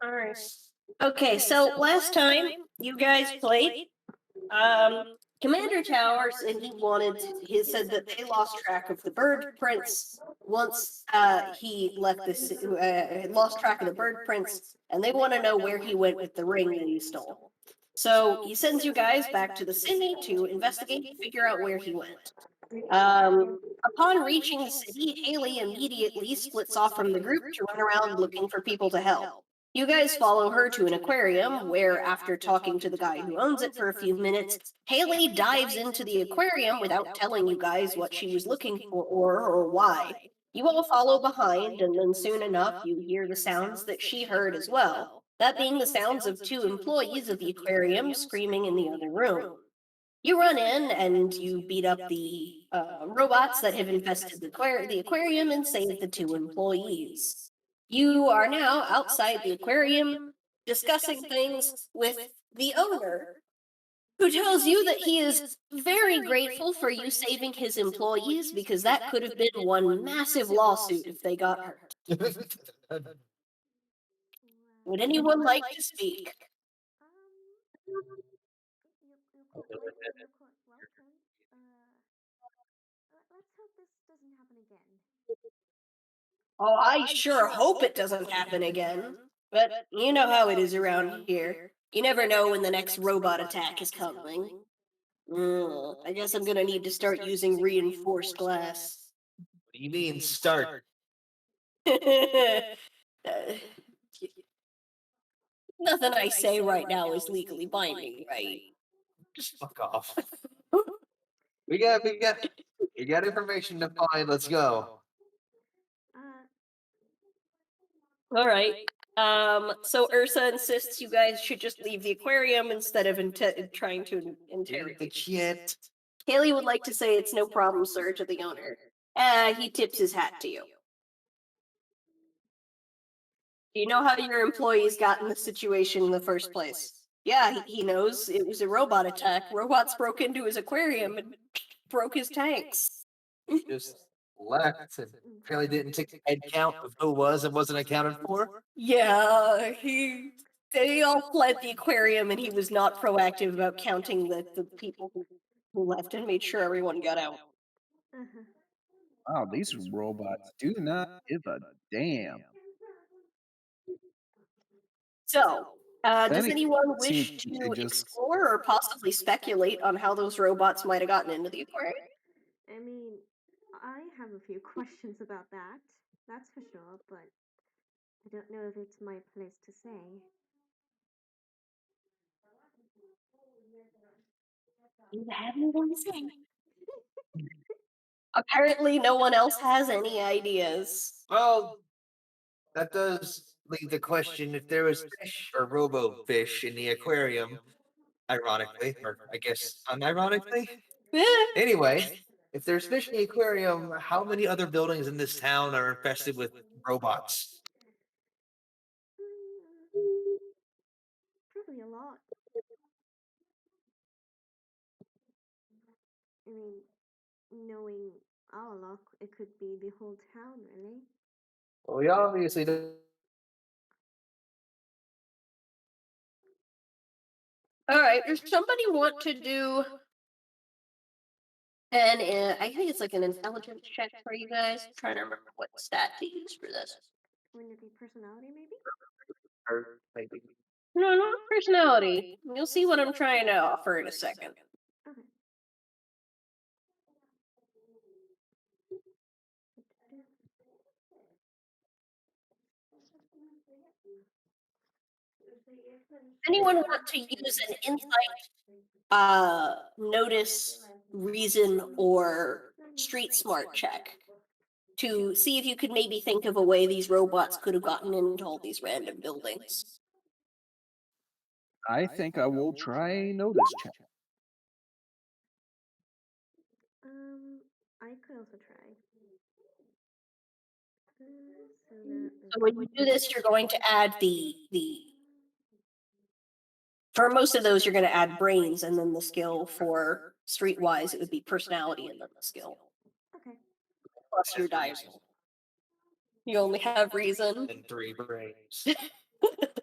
All right. Okay, so last time you guys played, Commander Towers and he said that they lost track of the bird prince once he left this lost track of the bird prince, and they want to know where he went with the ring that he stole. So he sends you guys back to the city to investigate and figure out where he went. Upon reaching the city, Haley immediately splits off from the group to run around looking for people to help. You guys follow her to an aquarium where, after talking to the guy who owns it for a few minutes, Haley dives into the aquarium without telling you guys what she was looking for or why. You all follow behind, and then soon enough, you hear the sounds that she heard as well. That being the sounds of two employees of the aquarium screaming in the other room. You run in and you beat up the robots that have infested the aquarium and save the two employees. You are now outside the aquarium discussing things with the owner, who tells you that he is very grateful for you saving his employees because that could have been one massive lawsuit if they got hurt. Would anyone like to speak? You're quite welcome. Let's hope this doesn't happen again. Oh, I sure hope it doesn't happen again. But you know how it is around here. You never know when the next robot attack is coming. I guess I'm gonna need to start using reinforced glass. What do you mean, start? Uh, Nothing I say right now is legally binding, right? Just fuck off. We got information to find. Let's go. Uh, All right. So Ursa insists you guys should just leave the aquarium instead of trying to interrogate The shit. Haley would like to say it's no problem, sir, to the owner. He tips his hat to you. Do you know how your employees got in this situation in the first place? Yeah, he knows. It was a robot attack. Robots broke into his aquarium and broke his tanks. Just left and apparently didn't take the head count of who was and wasn't accounted for. Yeah, they all fled the aquarium and he was not proactive about counting the people who left and made sure everyone got out. uh-huh. Wow, these robots do not give a damn. So, If does anyone seems wish they to just explore or possibly speculate on how those robots might have gotten into the aquarium? I mean, I have a few questions about that. That's for sure, but I don't know if it's my place to say. You have anyone to say? Apparently, no one else has any ideas. Well, that does leave the question if there was fish or robo fish in the aquarium, ironically, or I guess unironically. Eh, Anyway, if there's fish in the aquarium, how many other buildings in this town are infested with robots? Mm, Probably a lot. I mean, knowing our luck, it could be the whole town, really. Well, we obviously don't. All right, does somebody want to do an? I think it's like an intelligence check for you guys. I'm trying to remember what stat to use for this. Wouldn't it be personality, maybe? Or maybe. No, not personality. You'll see what I'm trying to offer in a second. Okay. Anyone want to use an insight, notice, reason, or street smart check to see if you could maybe think of a way these robots could have gotten into all these random buildings? I think I will try a notice check. Um, I could also try. So that So when you do this, you're going to add the for most of those you're going to add brains, and then the skill for streetwise it would be personality and then the skill okay. plus your dice. You only have reason. And 3 brains.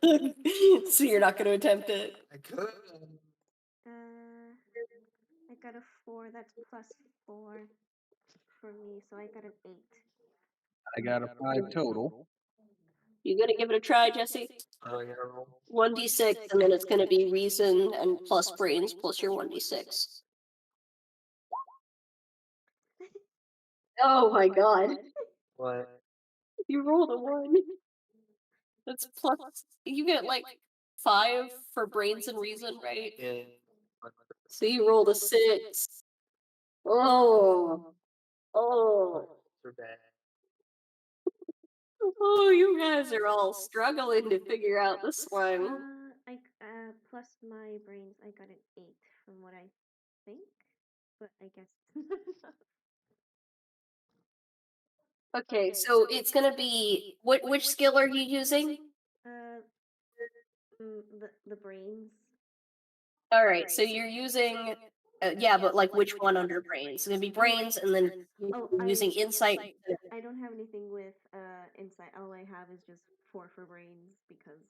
So you're not going to attempt it. I could. I got a 4. That's +4 for me, so I got an 8. I got a 5 total. You gonna give it a try, Jesse? Oh, yeah. Roll. 1d6, and then it's gonna be reason and plus brains plus your 1d6. Oh my god. What? You rolled a 1. That's plus. You get like 5 for brains and reason, right? Yeah. So you rolled a 6. Oh. Oh. For bad. Oh, you guys are all struggling to figure out this one. Plus my brains, I got an 8 from what I think, but I guess. Okay, so it's gonna be which skill are you using? The brains. All right, so you're using yeah, but like which one under brains? It's gonna be brains, and then Oh, you're using insight. I don't have anything with insight. All I have is just 4 for brains because.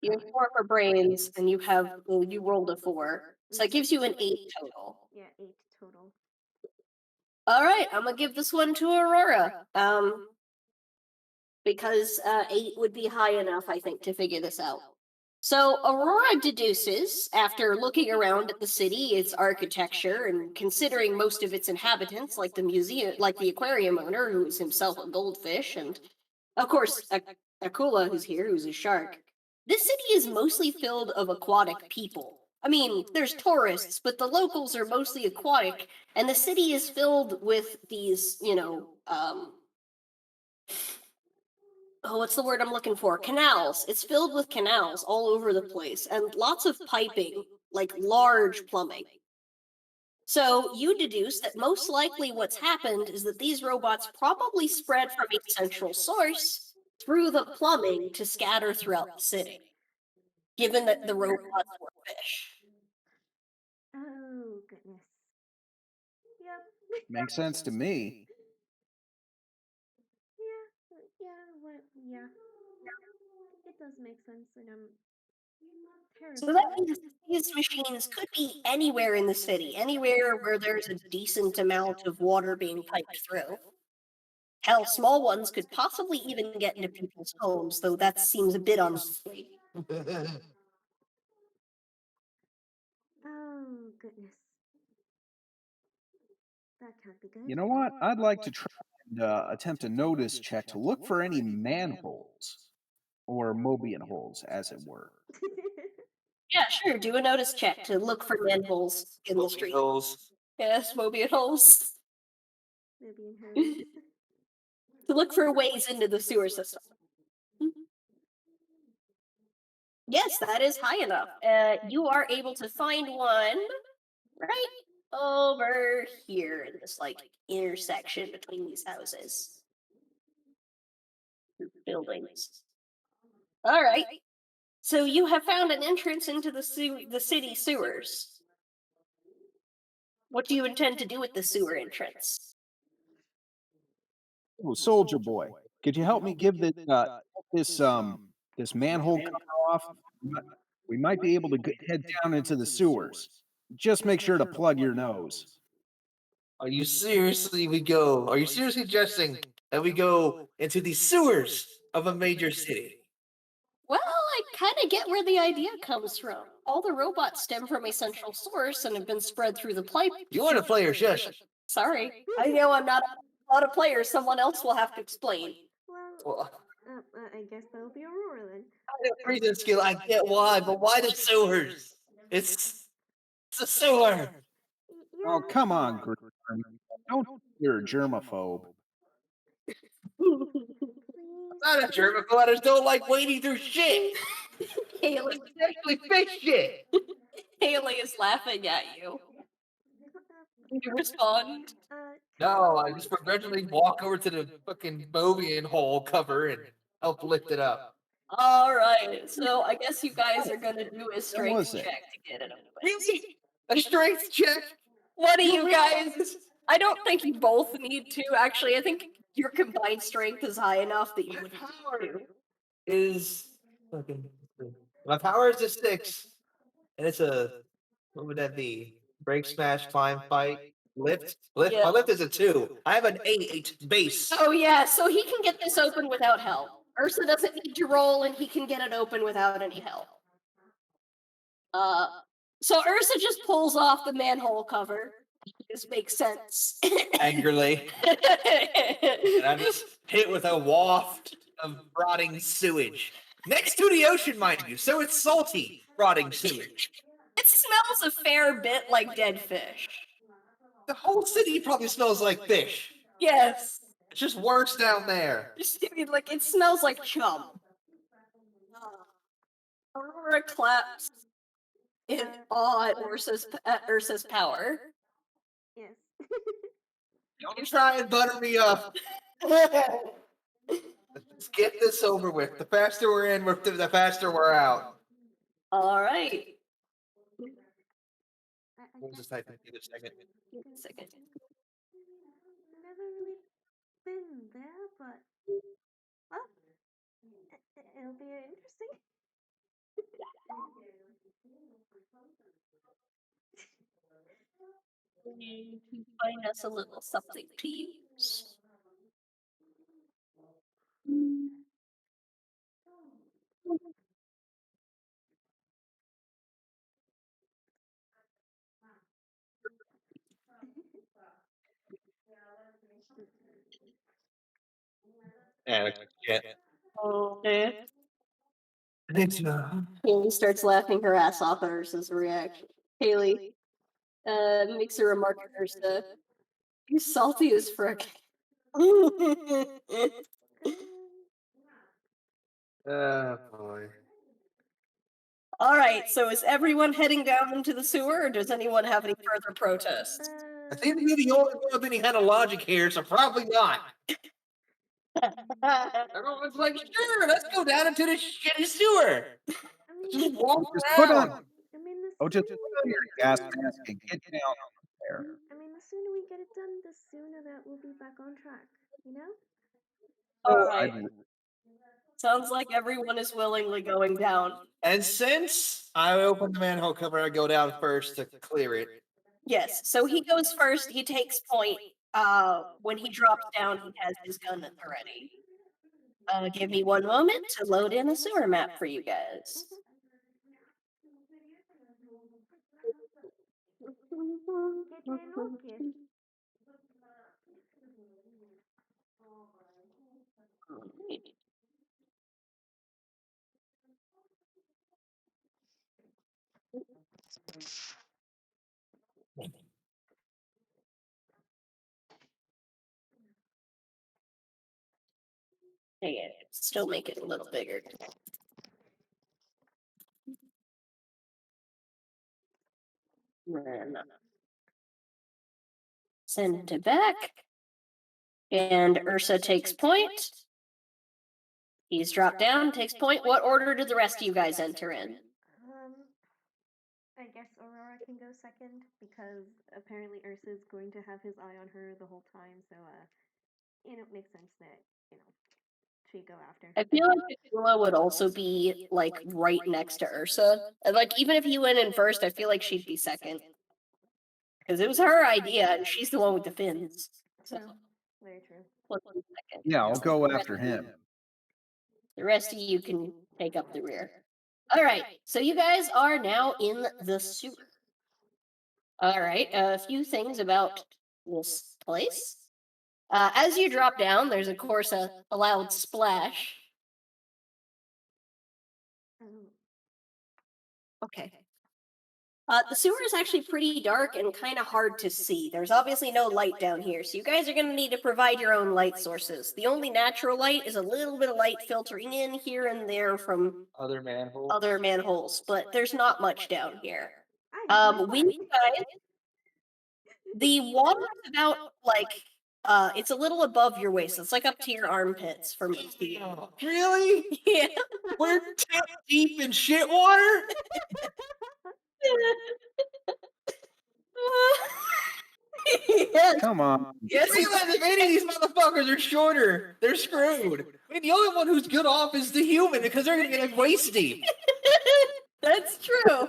You have 4 for brains, and you have well, you rolled a 4, so it gives you an 8 total. Yeah, 8 total. All right, I'm gonna give this one to Aurora. Because 8 would be high enough, I think, to figure this out. So Aurora deduces, after looking around at the city, its architecture, and considering most of its inhabitants, like the museum, like the aquarium owner, who is himself a goldfish, and of course Akula, who's here, who's a shark. This city is mostly filled of aquatic people. I mean, there's tourists, but the locals are mostly aquatic, and the city is filled with these, oh, what's the word I'm looking for? Canals. It's filled with canals all over the place and lots of piping, like large plumbing. So you deduce that most likely what's happened is that these robots probably spread from a central source through the plumbing to scatter throughout the city, given that the robots were fish. Oh goodness. Yep. Makes sense to me. Yeah. It does make sense, and I'm So that terrified. means these machines could be anywhere in the city, anywhere where there's a decent amount of water being piped through. Hell, small ones could possibly even get into people's homes, though that seems a bit unlikely. Oh goodness. That can't be good. You know what? I'd like to try and attempt a notice check to look for any manholes or Mobian holes, as it were. Yeah, sure. Do a notice check to look for manholes in the street. Holes. Yes, Mobian holes. Maybe in hers. To look for ways into the sewer system. Yes, that is high enough. You are able to find one right over here in this like intersection between these houses, buildings. All right. So you have found an entrance into the city sewers. What do you intend to do with the sewer entrance? Oh, soldier boy, could you help me give this this manhole cover off? We might be able to head down into the sewers. Just make sure to plug your nose. Are you seriously suggesting that we go into the sewers of a major city? Well, I kind of get where the idea comes from. All the robots stem from a central source and have been spread through the pipe. You want to play or shush? Sorry, I know I'm not a player. Someone else will have to explain. Well, I guess that'll be Aurora then. Reason skill, I get why, but why the sewers? It's a sewer. Oh, come on, Grim. Don't you're a germaphobe. Please. Not a germaphobe. I just don't like wading through shit. Haley, Especially fish shit. Haley is laughing at you. Can you respond? No, I just begrudgingly walk over to the fucking Bovian hole cover and help lift it up. All right, so I guess you guys are gonna do a strength was it? check to get it open. Really? A strength check? What do you guys? I don't think you both need to. Actually, I think your combined strength is high enough that you My would power need to. is Fucking. My power is a 6, and it's a. What would that be? Break, smash, climb, fight, lift. Lift. Yeah. My lift is a 2. I have an 8 base. Oh yeah, so he can get this open without help. Ursa doesn't need to roll, and he can get it open without any help. So Ursa just pulls off the manhole cover. This makes sense. Angrily, and I'm just hit with a waft of rotting sewage next to the ocean, mind you. So it's salty, rotting sewage. It smells a fair bit like dead fish. The whole city probably smells like fish. Yes. It's just worse down there. I mean, like it smells like chum. Aurora claps in awe at Ursa's power. Yes. Don't try and butter me up. Let's get this over with. The faster we're in, the faster we're out. All right. What was this type? Give it a second. Second. Never really been there, but well, it'll be interesting. Find us a little something to use. Yeah. Okay. It's Haley starts laughing her ass off at Ursa's reaction. Haley makes a remark at Ursa. You're salty as frick. boy. All right, so is everyone heading down into the sewer, or does anyone have any further protests? I seem to be the only one with any kind of logic here, so probably not. Everyone's like, sure, let's go down into the shitty sewer. I mean, Just walk Just put around. on. I mean, the Oh, just sooner put on we your get gas it mask done, and get down there. I mean, the sooner we get it done, the sooner that we'll be back on track. You know? All I'd right. Sounds like everyone is willingly going down. And since I open the manhole cover, I go down first to clear it. Yes, so he goes first. He takes point. When he drops down, he has his gun at the ready. Give me one moment to load in a sewer map for you guys. Yeah, still make it a little bigger. And send it back. And Ursa takes point. He's dropped down, takes point. What order did the rest of you guys enter in? I guess Aurora can go second because apparently Ursa's going to have his eye on her the whole time. So, it makes sense that she go after. I feel like Akula would also be like right next to Ursa. And like even if you went in first, I feel like she'd be second. Because it was her idea and she's the one with the fins. So True. Very true. what's the second? Yeah, I'll go after him. The rest of you can take up the rear. All right, so you guys are now in the sewer. All right, a few things about this place. As you drop down, there's of course a loud splash. Okay. The sewer is actually pretty dark and kind of hard to see. There's obviously no light down here, so you guys are going to need to provide your own light sources. The only natural light is a little bit of light filtering in here and there from Other manholes, but there's not much down here. I have my We fun. guys, the water is about like it's a little above your waist. It's like up to your armpits for most of you. Really? Yeah. We're tip deep in shit water? Yes. Come on. Yes, he Realize if any of these motherfuckers are shorter, they're screwed. I mean, the only one who's good off is the human because they're gonna be like waist deep. That's true.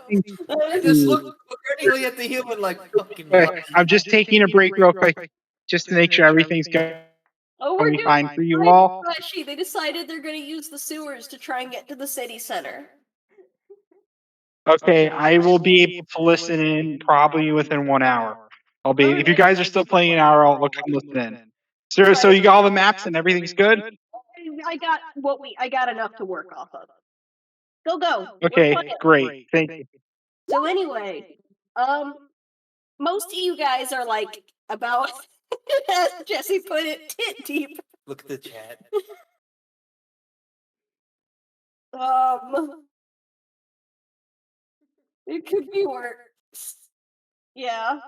I just look critically at the human like fucking. But what? I'm just taking a break real quick just to make sure everything's going Oh, we're doing fine for you fine, all. Flashy. They decided they're going to use the sewers to try and get to the city center. Okay, I will be able to listen in probably within 1 hour. I'll be if you guys are still playing an hour, I'll come listen in. So you got all the maps and everything's good? I got enough to work off of. Go. Okay, We're playing. great. Thank you. So anyway, most of you guys are like about, as Jesse put it, tit deep. Look at the chat. It could be worse. Yeah.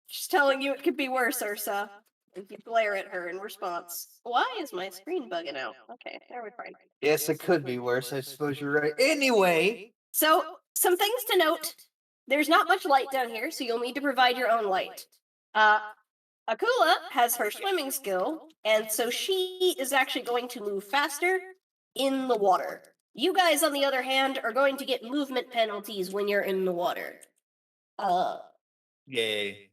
She's telling you it could be worse, Ursa. If you glare at her in response. Why is my screen bugging out? Okay, there we're fine. Yes, it could be worse. I suppose you're right. Anyway, So, some things to note. There's not much light down here, so you'll need to provide your own light. Akula has her swimming skill, and so she is actually going to move faster in the water. You guys, on the other hand, are going to get movement penalties when you're in the water. yay.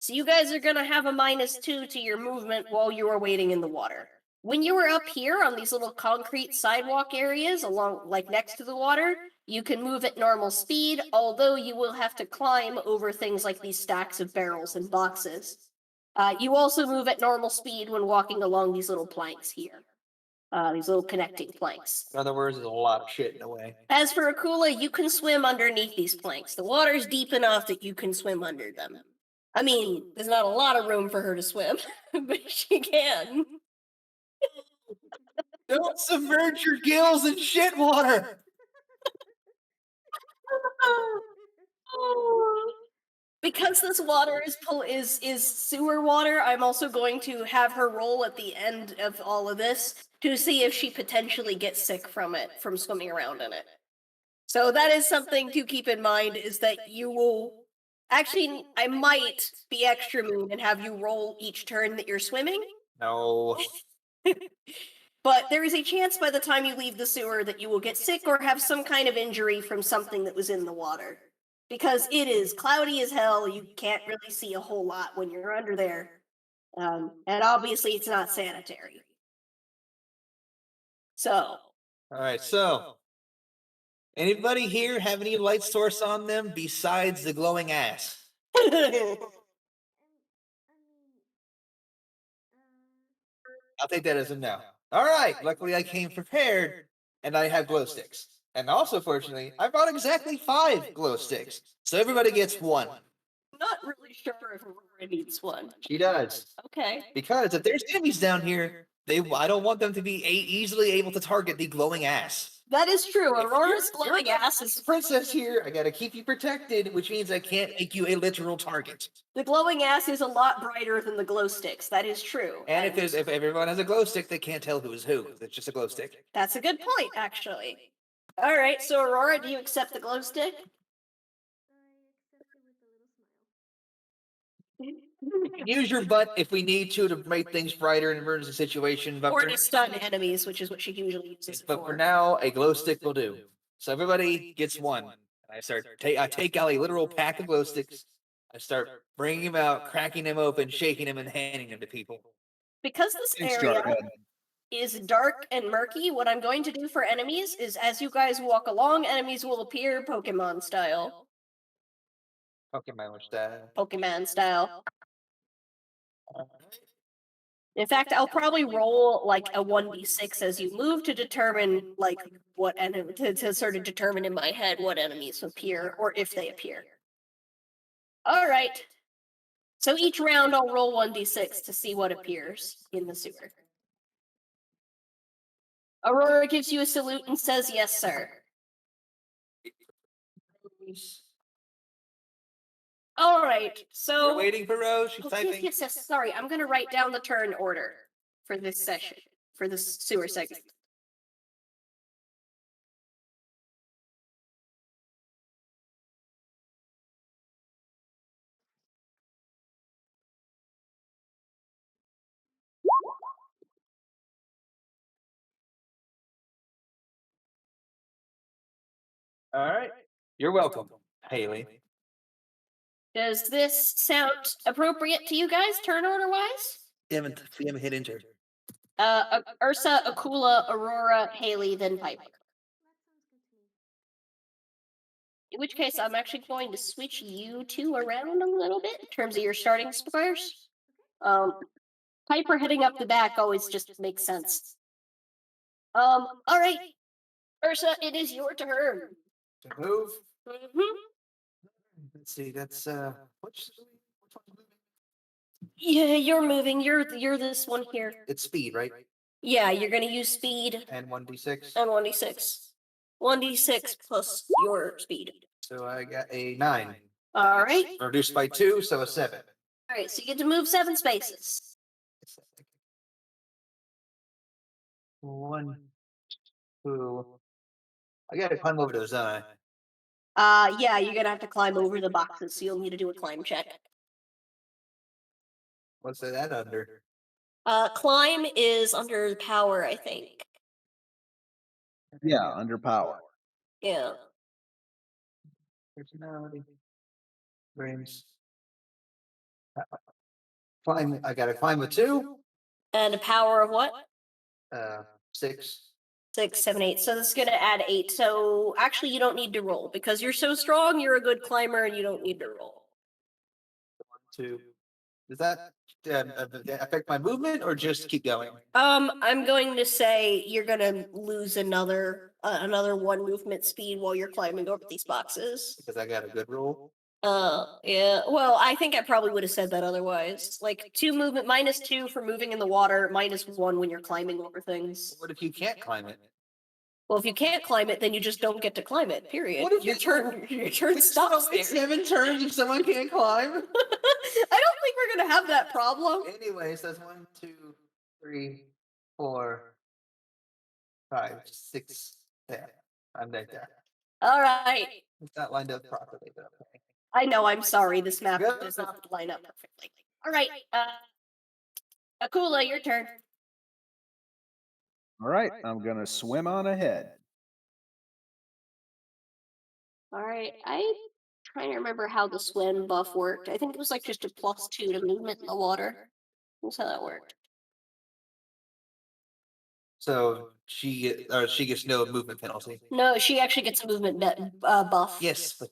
So you guys are gonna have a -2 to your movement while you are waiting in the water. When you were up here on these little concrete sidewalk areas along, like next to the water, you can move at normal speed, although you will have to climb over things like these stacks of barrels and boxes. You also move at normal speed when walking along these little planks here. These little connecting planks. In other words, there's a lot of shit in the way. As for Akula, you can swim underneath these planks. The water's deep enough that you can swim under them. I mean, there's not a lot of room for her to swim, but she can. Don't submerge your gills in shit water. Because this water is sewer water, I'm also going to have her roll at the end of all of this to see if she potentially gets sick from it, from swimming around in it. So that is something to keep in mind, is that you will... Actually, I might be extra moon and have you roll each turn that you're swimming, No. but there is a chance by the time you leave the sewer that you will get sick or have some kind of injury from something that was in the water. Because it is cloudy as hell, you can't really see a whole lot when you're under there. And obviously it's not sanitary. So, All right, so anybody here have any light source on them besides the glowing ass? I'll take that as a no. All right, luckily I came prepared, and I have glow sticks. And also, fortunately, I brought exactly 5 glow sticks, so everybody gets 1. not really sure if Aurora needs one. She does. Okay. Because if there's enemies down here, I don't want them to be easily able to target the glowing ass. That is true. Aurora's You're glowing the ass is... princess here. I gotta keep you protected, which means I can't make you a literal target. The glowing ass is a lot brighter than the glow sticks. That is true. And if everyone has a glow stick, they can't tell who is who. It's just a glow stick. That's a good point, actually. All right, so Aurora, do you accept the glow stick? Use your butt if we need to make things brighter in an emergency situation. But Or for, to stun enemies, which is what she usually uses it but for for. now, a glow stick will do. So everybody gets 1. And I take out a literal pack of glow sticks. I start bringing them out, cracking them open, shaking them, and handing them to people. Because this Thanks, area Jarhead. is dark and murky, what I'm going to do for enemies is, as you guys walk along, enemies will appear Pokemon style. Pokemon style. Pokemon style. In fact, I'll probably roll like a 1d6 as you move to determine like what enemy to sort of determine in my head what enemies appear or if they appear. All right. So each round I'll roll 1d6 to see what appears in the sewer. Aurora gives you a salute and says, "Yes, sir." All right. So We're waiting for Rose. She's Oh, typing. yes. Sorry, I'm going to write down the turn order for this session, for this sewer segment. All right. You're welcome, Haley. Does this sound appropriate to you guys, turn order wise? We haven't hit enter. Ursa, Akula, Aurora, Haley, then Piper. In which case, I'm actually going to switch you two around a little bit in terms of your starting squares. Piper heading up the back always just makes sense. All right, Ursa, it is your turn. To move. Mhm. Let's see. That's which one's Yeah, you're moving. You're this one here. it's speed, right? Yeah, you're gonna use speed And 1d6. and 1d6. 1d6 plus your speed. So I got a 9. All right. Reduced by 2, so a 7. All right, so you get to move 7 spaces. 1, 2. I gotta climb over those, don't I? Yeah, you're gonna have to climb over the boxes, so you'll need to do a climb check. What's that under? Climb is under power, I think. Yeah, under power. Yeah. Personality. Brains. Climb. I gotta climb a 2. And a power of what? 6. 6, 7, 8. So this is gonna add 8. So actually, you don't need to roll because you're so strong. You're a good climber, and you don't need to roll. 2. Does that affect my movement or just keep going? I'm going to say you're gonna lose another 1 movement speed while you're climbing over these boxes. Because I got a good roll. Yeah. Well, I think I probably would have said that otherwise. Like 2 movement, -2 for moving in the water, -1 when you're climbing over things. What if you can't climb it? Well, if you can't climb it, then you just don't get to climb it. Period. What if Your you- turn stops there. 7 turns if someone can't climb. I don't think we're gonna have that problem. Anyways, that's 1, 2, 3, 4, 5, 6, 7. I'm right there. All right. It's not lined up properly, but okay. I know. I'm sorry. This map Good. does not line up perfectly. All right. Akula, your turn. All right, I'm gonna swim on ahead. All right. I'm trying to remember how the swim buff worked. I think it was like just a +2 to movement in the water. That's how that worked. So she gets no movement penalty. No, she actually gets a movement buff. Yes, but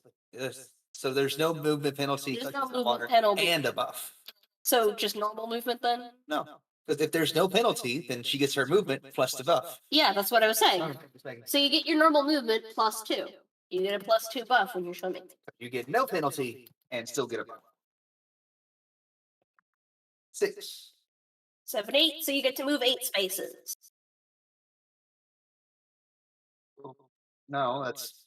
so there's no movement penalty. There's because no it's the movement water penalty. and a buff. So just normal movement then? No, because if there's no penalty, then she gets her movement plus the buff. Yeah, that's what I was saying. Okay, just making- So you get your normal movement +2. You get a +2 buff when you're swimming. You get no penalty and still get a buff. 6. 7, 8. So you get to move 8 spaces. No, that's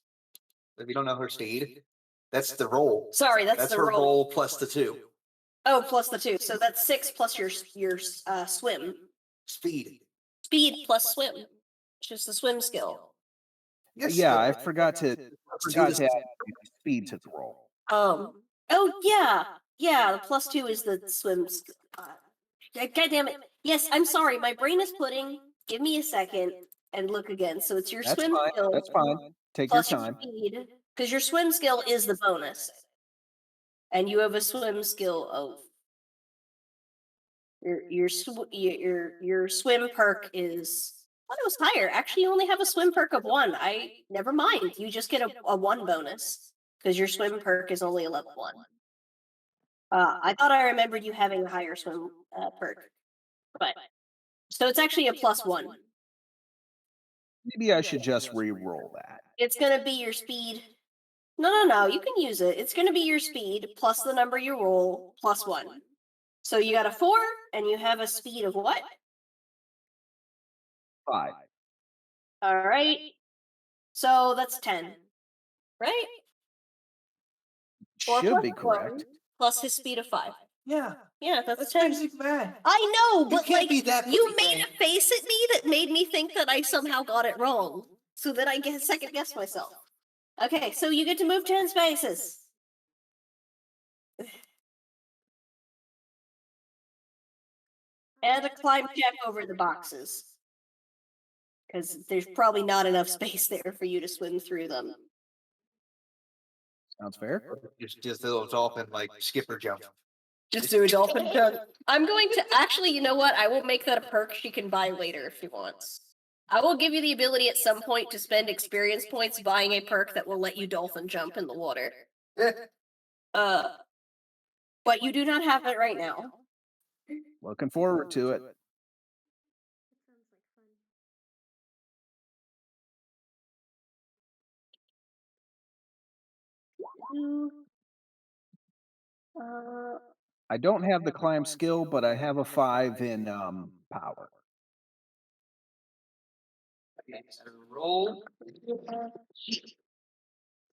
if you don't know her speed. That's the roll. Sorry, that's the her roll. roll plus the 2. Oh, plus the 2. So that's 6 plus your swim. Speed. Speed plus swim. It's just the swim skill. Yes. Yeah, but I forgot to add speed to the roll. Oh yeah. Yeah, the +2 is the swim skill. God damn it. Yes, I'm sorry. My brain is pudding. Give me a second and look again. So it's your That's swim fine. skill That's fine. Take your plus your time. speed. Because your swim skill is the bonus. And you have a swim skill of your swim perk is I thought it was higher. Actually, you only have a swim perk of 1. Never mind. You just get a 1 bonus because your swim perk is only a level 1. I thought I remembered you having a higher swim perk, but so it's actually a +1. Maybe I should just re-roll that. It's gonna be your speed. No. You can use it. It's gonna be your speed plus the number you roll +1. So you got a 4, and you have a speed of what? 5. All right. So that's 10, right? 4 Should plus be 1 correct. plus his speed of 5. Yeah, Yeah, that's that's 10. basic math. I know, but can't like be that you basic, made right? a face at me that made me think that I somehow got it wrong, so that I second guess myself. Okay, so you get to move 10 spaces. And a climb check over the boxes. Because there's probably not enough space there for you to swim through them. Sounds fair. Just a little dolphin like skipper jump. Just do a dolphin jump. I'm going to actually, you know what? I will make that a perk she can buy later if she wants. I will give you the ability at some point to spend experience points buying a perk that will let you dolphin jump in the water. But you do not have it right now. Looking forward to it. That sounds like fun. I don't have the climb skill, but I have a 5 in power. Roll.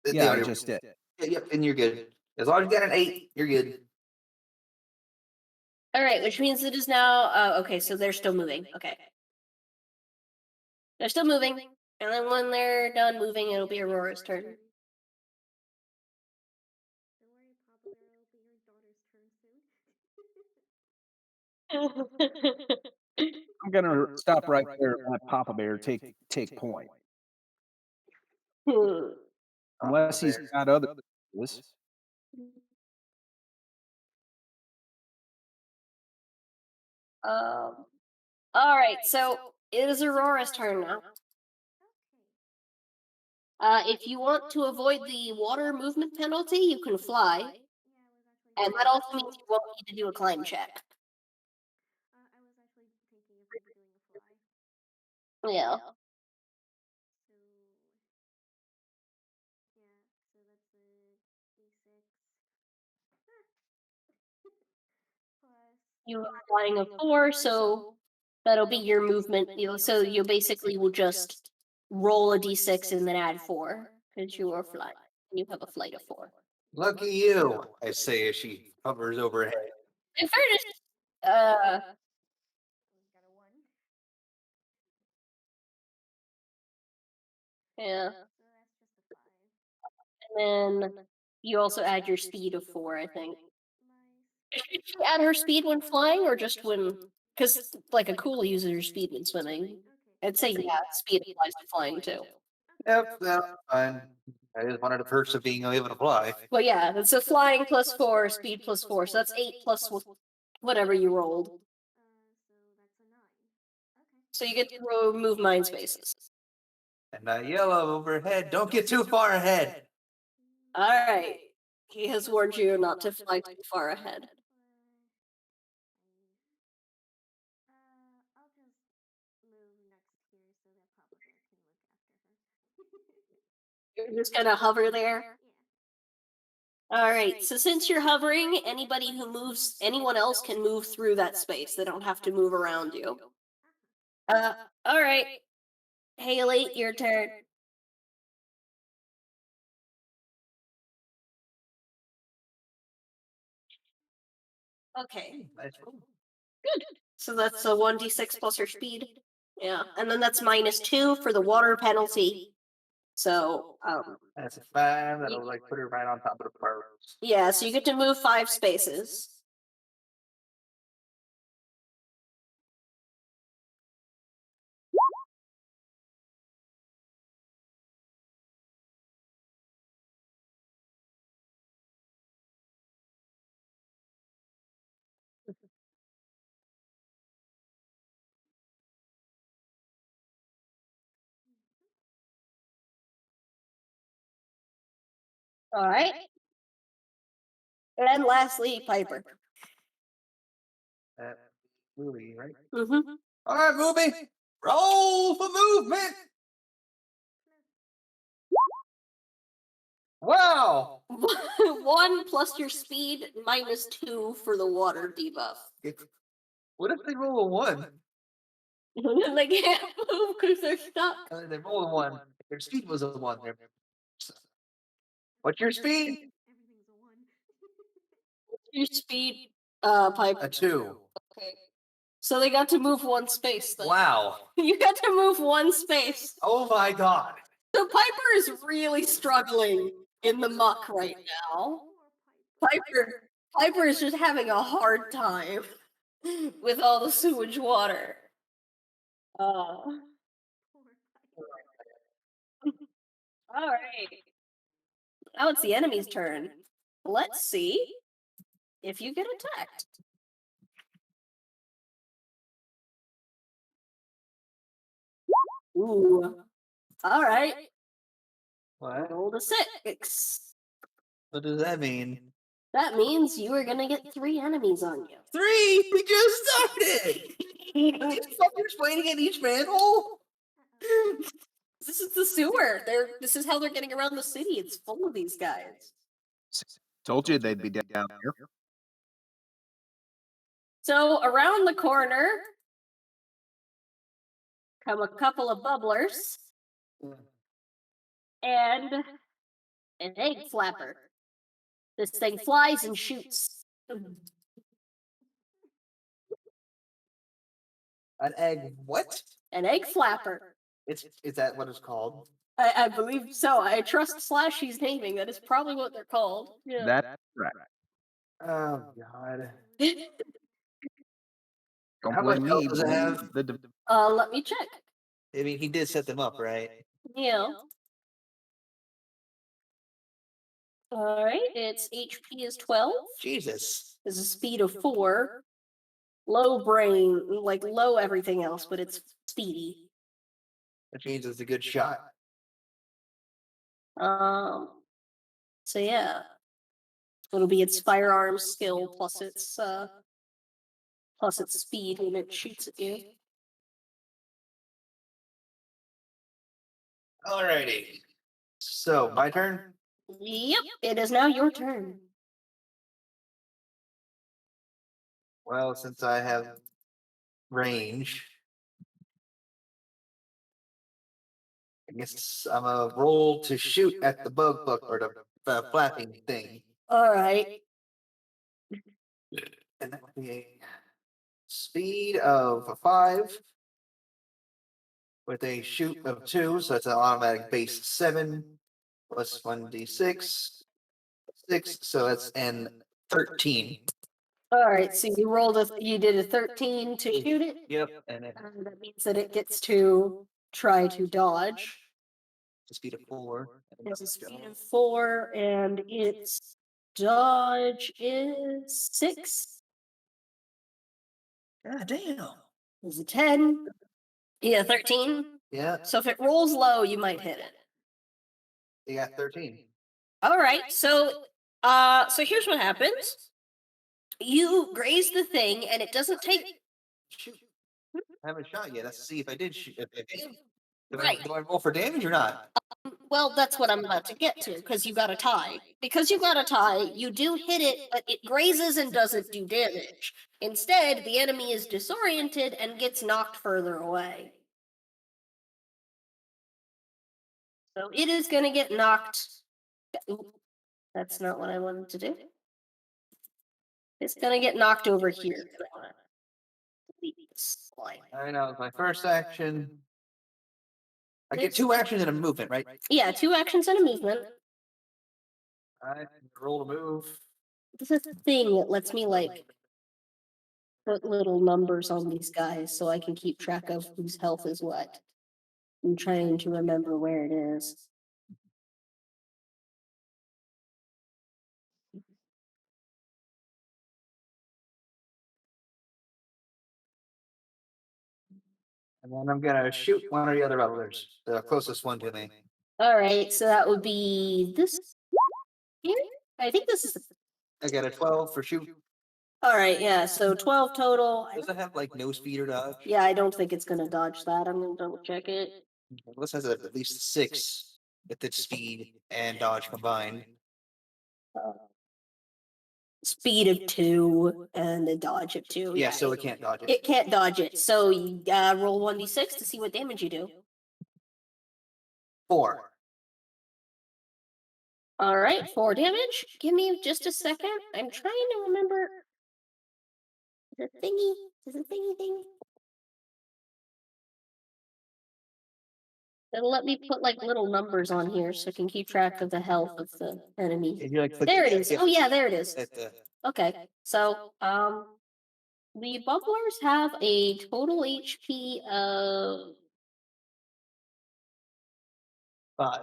Yeah, I just did. Yep, and you're good. As long as you got an 8, you're good. All right, which means it is now. Okay, so they're still moving. Okay, they're still moving, and then when they're done moving, it'll be Aurora's turn. Don't worry, Papa Bear, it'll be your daughter's turn soon. I'm gonna stop right there and let Papa Bear take point. Unless he's got other ideas. All right, so it is Aurora's turn now. If you want to avoid the water movement penalty, you can fly, and that also means you won't need to do a climb check. I was actually thinking of maybe doing a fly. Yeah. So, yeah, so that's a d6. Plus, You are flying a 4, so that'll be your movement. So you basically will just roll a d6 and then add 4 because you are flying. You have a flight of 4. Lucky you, I say as she hovers overhead. In fairness, got a 1. yeah, So that's just a 5. and then you also add your speed of 4, I think. My Did she add her speed when flying, or just when? Because like Akula uses her speed when swimming. okay. I'd say yeah, speed applies to flying too. Yep, that's fine. I just wanted a perks of being able to fly. But yeah, it's a flying plus 4, speed plus 4, so that's 8 plus whatever you rolled. So that's a 9. Okay. So you get to remove mind spaces. And I yell overhead, don't get too far ahead. All right, he has warned you not to fly too far ahead. I'll just move next here so that Papa Bear can look after her. You're just gonna hover there. Yeah. All right, so since you're hovering, anybody who moves, anyone else can move through that space. They don't have to move around you. All right. Haley, your turn. Okay, Nice roll. so that's a 1d6 plus your speed. Yeah, and then that's -2 for the water penalty. So, That's a 5. That'll like put her right on top of the pearls. yeah, so you get to move 5 spaces. All right. And lastly, Piper. Movie, right? Mm-hmm. All right, movie. Roll for movement. Wow. 1 plus your speed, -2 for the water debuff. What if they roll a 1? They can't move because they're stuck. They roll a 1. Their speed was a 1. What's your speed? Everything's a 1. Your speed, Piper. A 2. Okay. So they got to move 1 space then. Wow. You got to move 1 space. Oh my god. So Piper is really struggling in the muck right now. Piper is just having a hard time with all the sewage water. Poor Piper. All right. Now it's the enemy's turn. Let's see if you get attacked. Ooh. All right. What? Roll a 6. What does that mean? That means you are gonna get 3 enemies on you. 3! We just started! These fuckers waiting at each manhole? This is the sewer. This is how they're getting around the city. It's full of these guys. Told you they'd be down here. So around the corner come a couple of bubblers and an egg flapper. This thing flies and shoots. An egg what? An egg flapper. Is that what it's called? I believe so. I trust Slashy's naming. That is probably what they're called. Yeah. That's right. Oh god. Don't How blame much health me. does it blame have? Let me check. I mean, he did set them up, right? Yeah. All right. Its HP is 12. Jesus. It's a speed of 4. Low brain, like low everything else, but it's speedy. Which means it's a good shot. So yeah. It'll be its firearms skill plus its speed when it shoots at you. Alrighty. So, my turn? Yep, it is now your turn. Well, since I have range, I guess I'm a roll to shoot at the bug book or the flapping thing. All right. And that would be a speed of 5 with a shoot of 2, so it's an automatic base 7 plus 1d6, 6, so that's an 13. All right. So you did a 13 to shoot it. Yep, and it That means that it gets to try to dodge. a speed of 4. It's a speed of 4, and its dodge is 6. God damn. Is a 10. Yeah, 13. Yeah, So if it rolls low, you might hit it. you got 13. All right. So here's what happens. You graze the thing, and it doesn't take. Shoot. I haven't shot yet. Let's see if I did shoot. If I did. Right. Do I roll for damage or not? Well, that's what I'm about to get to, because you got a tie. Because you got a tie, you do hit it, but it grazes and doesn't do damage. Instead, the enemy is disoriented and gets knocked further away. So it is going to get knocked. Oop, that's not what I wanted to do. It's going to get knocked over here. I wanna delete this line. I know, it's my first action. I get 2 actions and a movement, right? Yeah, 2 actions and a movement. I roll to move. This is a thing that lets me like put little numbers on these guys so I can keep track of whose health is what. I'm trying to remember where it is. And then I'm gonna shoot one of the other others, the closest one to me. All right, so that would be this here. I think this is. I get a 12 for shoot. All right, yeah. So 12 total. Does it have like no speed or dodge? Yeah, I don't think it's gonna dodge that. I'm gonna double check it. This has at least 6 with its speed and dodge combined. Speed of 2 and a dodge of 2. Yeah, so it can't dodge it. It can't dodge it. So you roll 1d6 to see what damage you do. 4. All right, 4 damage. Give me just a second. I'm trying to remember the thingy. Is the thingy thing? It'll let me put like little numbers on here so I can keep track of the health of the enemy. If you like click There it is. Oh yeah, there it is. at the Okay, so the bubblers have a total HP of 5.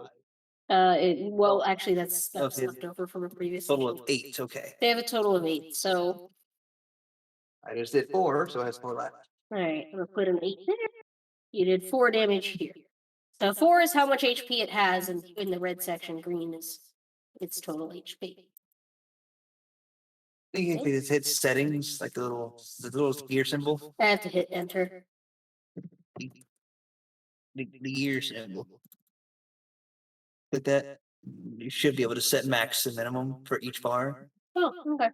Well, actually, that's Okay. left over from a previous Total session. of 8. Okay. They have a total of 8. So, I just did 4, so that's 4 left. all right, I'm gonna put an 8 there. You did 4 damage here. So 4 is how much HP it has, and in the red section, green is its total HP. I think if it hit settings, like the little gear symbol, I have to hit enter. the gear symbol. Hit that. You should be able to set max and minimum for each bar. Oh, okay.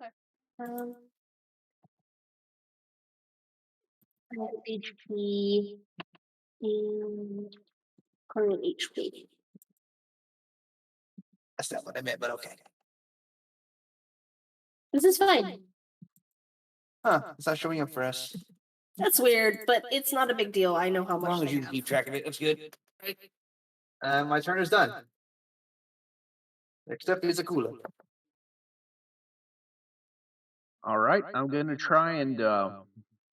HP and current HP. That's not what I meant, but okay. This is fine. Huh? It's not showing up for us. That's weird, but it's not a big deal. I know how As much. long as they you can have. keep track of it, that's good. My turn is done. Next up is Akula. All right, I'm going to try and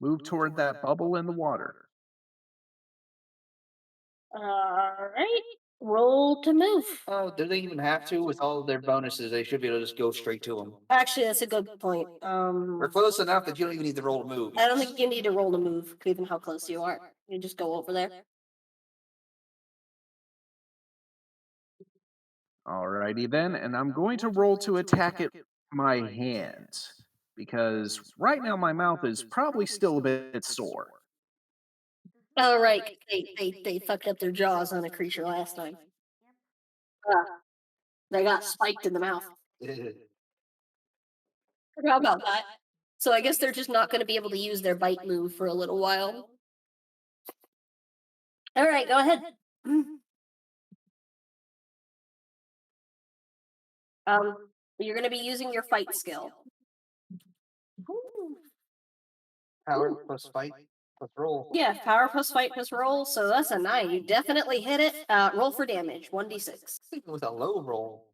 move toward that bubble in the water. All right. Roll to move. Oh, do they even have to? With all of their bonuses, they should be able to just go straight to them. Actually, that's a good point. We're close enough that you don't even need to roll to move. I don't think you need to roll to move, given how close you are. You just go over there. Alrighty then, and I'm going to roll to attack it with my hands because right now my mouth is probably still a bit sore. All right. They fucked up their jaws on a creature last time. They got spiked in the mouth. Forgot about that. So I guess they're just not going to be able to use their bite move for a little while. All right, go ahead. You're going to be using your fight skill. Power plus fight plus roll. Yeah, power plus fight plus roll. So that's a 9. You definitely hit it. Roll for damage. 1d6. Even with a low roll,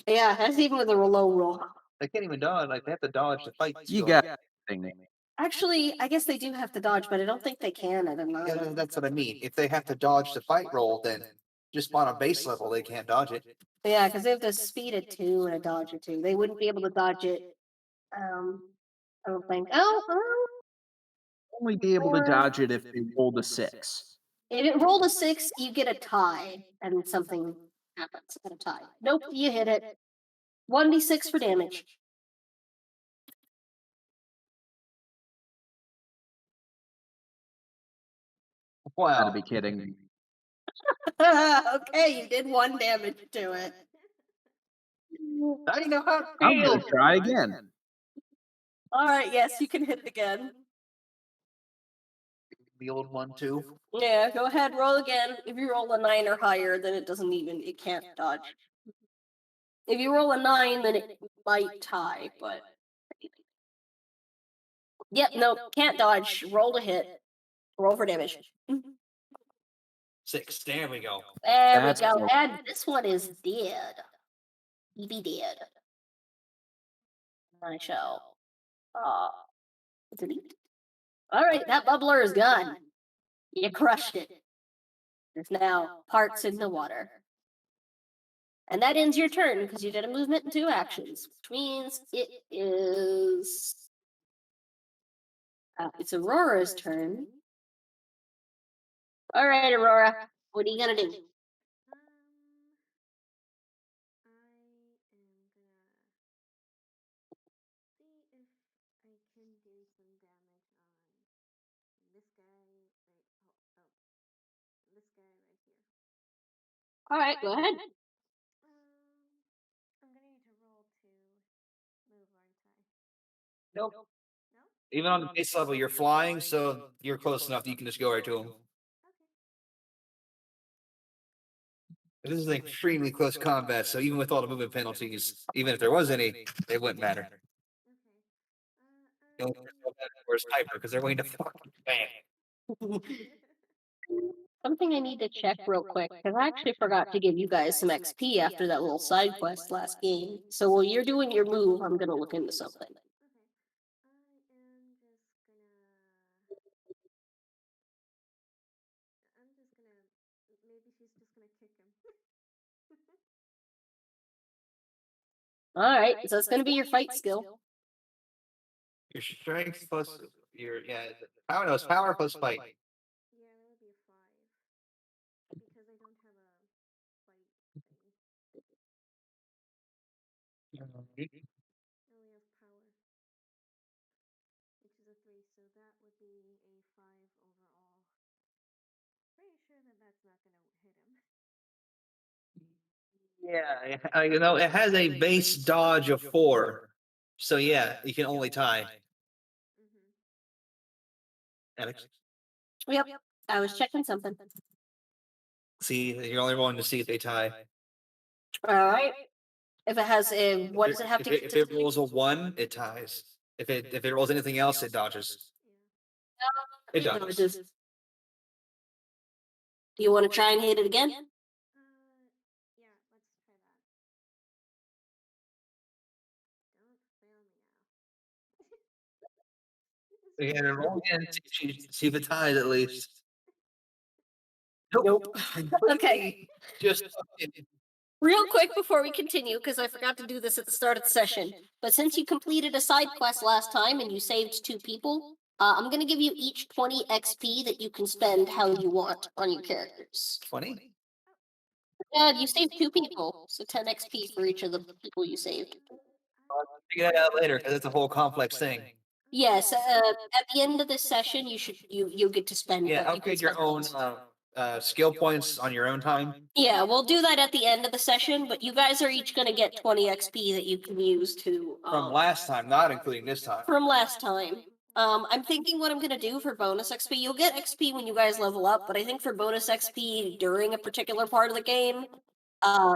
Yeah, that's even with a low roll. they can't even dodge. Like they have to dodge to fight. You still. got it. Actually, I guess they do have to dodge, but I don't think they can at a 9. Yeah, that's what I mean. If they have to dodge to fight roll, then just on a base level they can't dodge it. Yeah, because they have to speed at 2 and a dodge at 2. They wouldn't be able to dodge it. I don't think. Only be able to dodge it if they rolled a 6. If it rolled a 6, you get a tie, and something happens at a tie. Nope, you hit it. 1d6 for damage. Wow. Gotta be kidding me. Okay, you did 1 damage to it. I know how it I'm feels. gonna try again. All right, yes, you can hit it again. The old one too. Yeah, go ahead, roll again. If you roll a 9 or higher, then it can't dodge. If you roll a 9, then it might tie, but. Yep, no, can't dodge. Roll to hit. Roll for damage. 6. There we go. There That's we go. cool. And this one is dead. He be dead. I shall. Delete. Alright, that bubbler is gone. You crushed it. There's now parts in the water. And that ends your turn because you did a movement and 2 actions, which means it is. It's Aurora's turn. Alright, Aurora. What are you gonna do? I am gonna see if I can do some damage on this guy right. This guy right here. Alright, go ahead. I'm gonna need to roll to move, aren't I? Nope. No. Even on the base level, you're flying, so you're close enough that you can just go right to him. Okay. This is an extremely close combat, so even with all the movement penalties, even if there was any, it wouldn't matter. Okay. The only person who matters is Piper because they're waiting to fucking bang. Something I need to check real quick, because I actually forgot to give you guys some XP after that little side quest last game. So while you're doing your move, I'm gonna look into something. Okay. I'm just gonna. Maybe she's just gonna kick him. All right, so it's going to be your fight skill. Your strength plus your power. No, it's power plus fight. Yeah, that would be a 5. Because I don't have a fight thing. I only have power. Which is a 3, so that would be a 5 overall. Pretty sure that that's not gonna hit him. Yeah, you know it has a base dodge of 4, so yeah, you can only tie. Mm-hmm. Alex, Yep. I was checking something. see, you're only one to see if they tie. All right. If it has a, what does it have to get? If it rolls a 1, it ties. If it rolls anything else, it dodges. Yeah. It No, dodges. Do you want to try and hit it again? Yeah, let's try that. Don't fail me now. Again, roll again. See if it ties at least. Nope. Okay. Just Real quick before we continue, because I forgot to do this at the start of the session, but since you completed a side quest last time and you saved 2 people, I'm going to give you each 20 XP that you can spend how you want on your characters. 20. You saved 2 people, so 10 XP for each of the people you saved. Figure that out later because it's a whole complex thing. Yes, at the end of this session, you'll get to spend. Yeah, what you can upgrade your spend. own skill points on your own time. Yeah, we'll do that at the end of the session, but you guys are each going to get 20 XP that you can use to From last time, not including this time. from last time. I'm thinking what I'm gonna do for bonus XP. You'll get XP when you guys level up, but I think for bonus XP during a particular part of the game,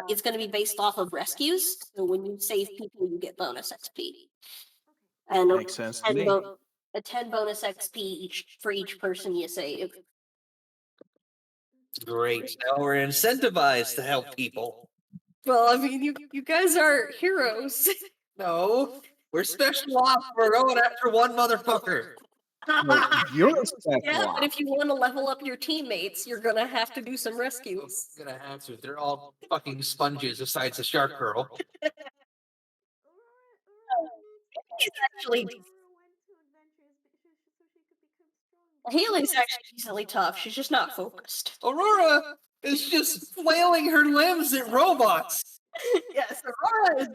it's gonna be based off of rescues. So when you save people, you get bonus XP. And Makes sense to me. a 10 bonus XP each for each person you save. Great. Now we're incentivized to help people. Well, I mean, you guys are heroes. No, we're special ops. We're going after one motherfucker. No, you're a special Yeah, but op. if you want to level up your teammates, you're gonna have to do some rescues. I'm gonna have to. They're all fucking sponges besides the shark girl. Aurora He's actually Aurora went to adventures so she could become strong. Haley's actually decently tough. She's just not focused. Aurora is just flailing her limbs at robots. Yes, Aurora is.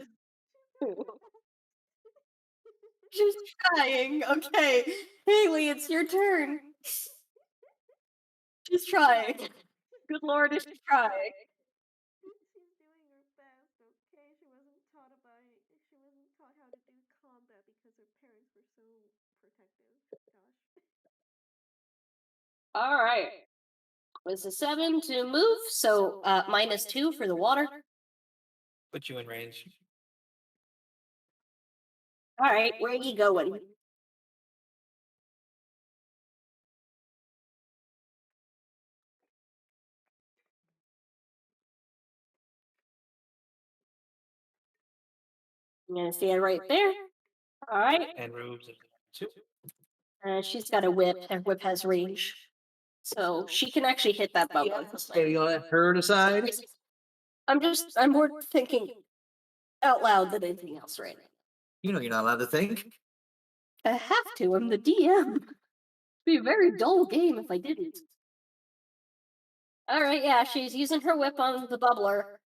She's trying. Okay, Haley, it's your turn. She's trying. Good lord, is she trying? She's doing her best, okay? She wasn't taught how to do combat because her parents were so protective. Gosh. All right. It's a 7 to move, so -2 for the water. Put you in range. All right, where are you going? I'm gonna stand right there. All right. And robes at 2. She's got a whip. Her whip has range, so she can actually hit that bubble. Okay, you let her decide. I'm more thinking out loud than anything else right now. You know you're not allowed to think. I have to. I'm the DM. It'd be a very dull game if I didn't. All right, yeah, she's using her whip on the bubbler.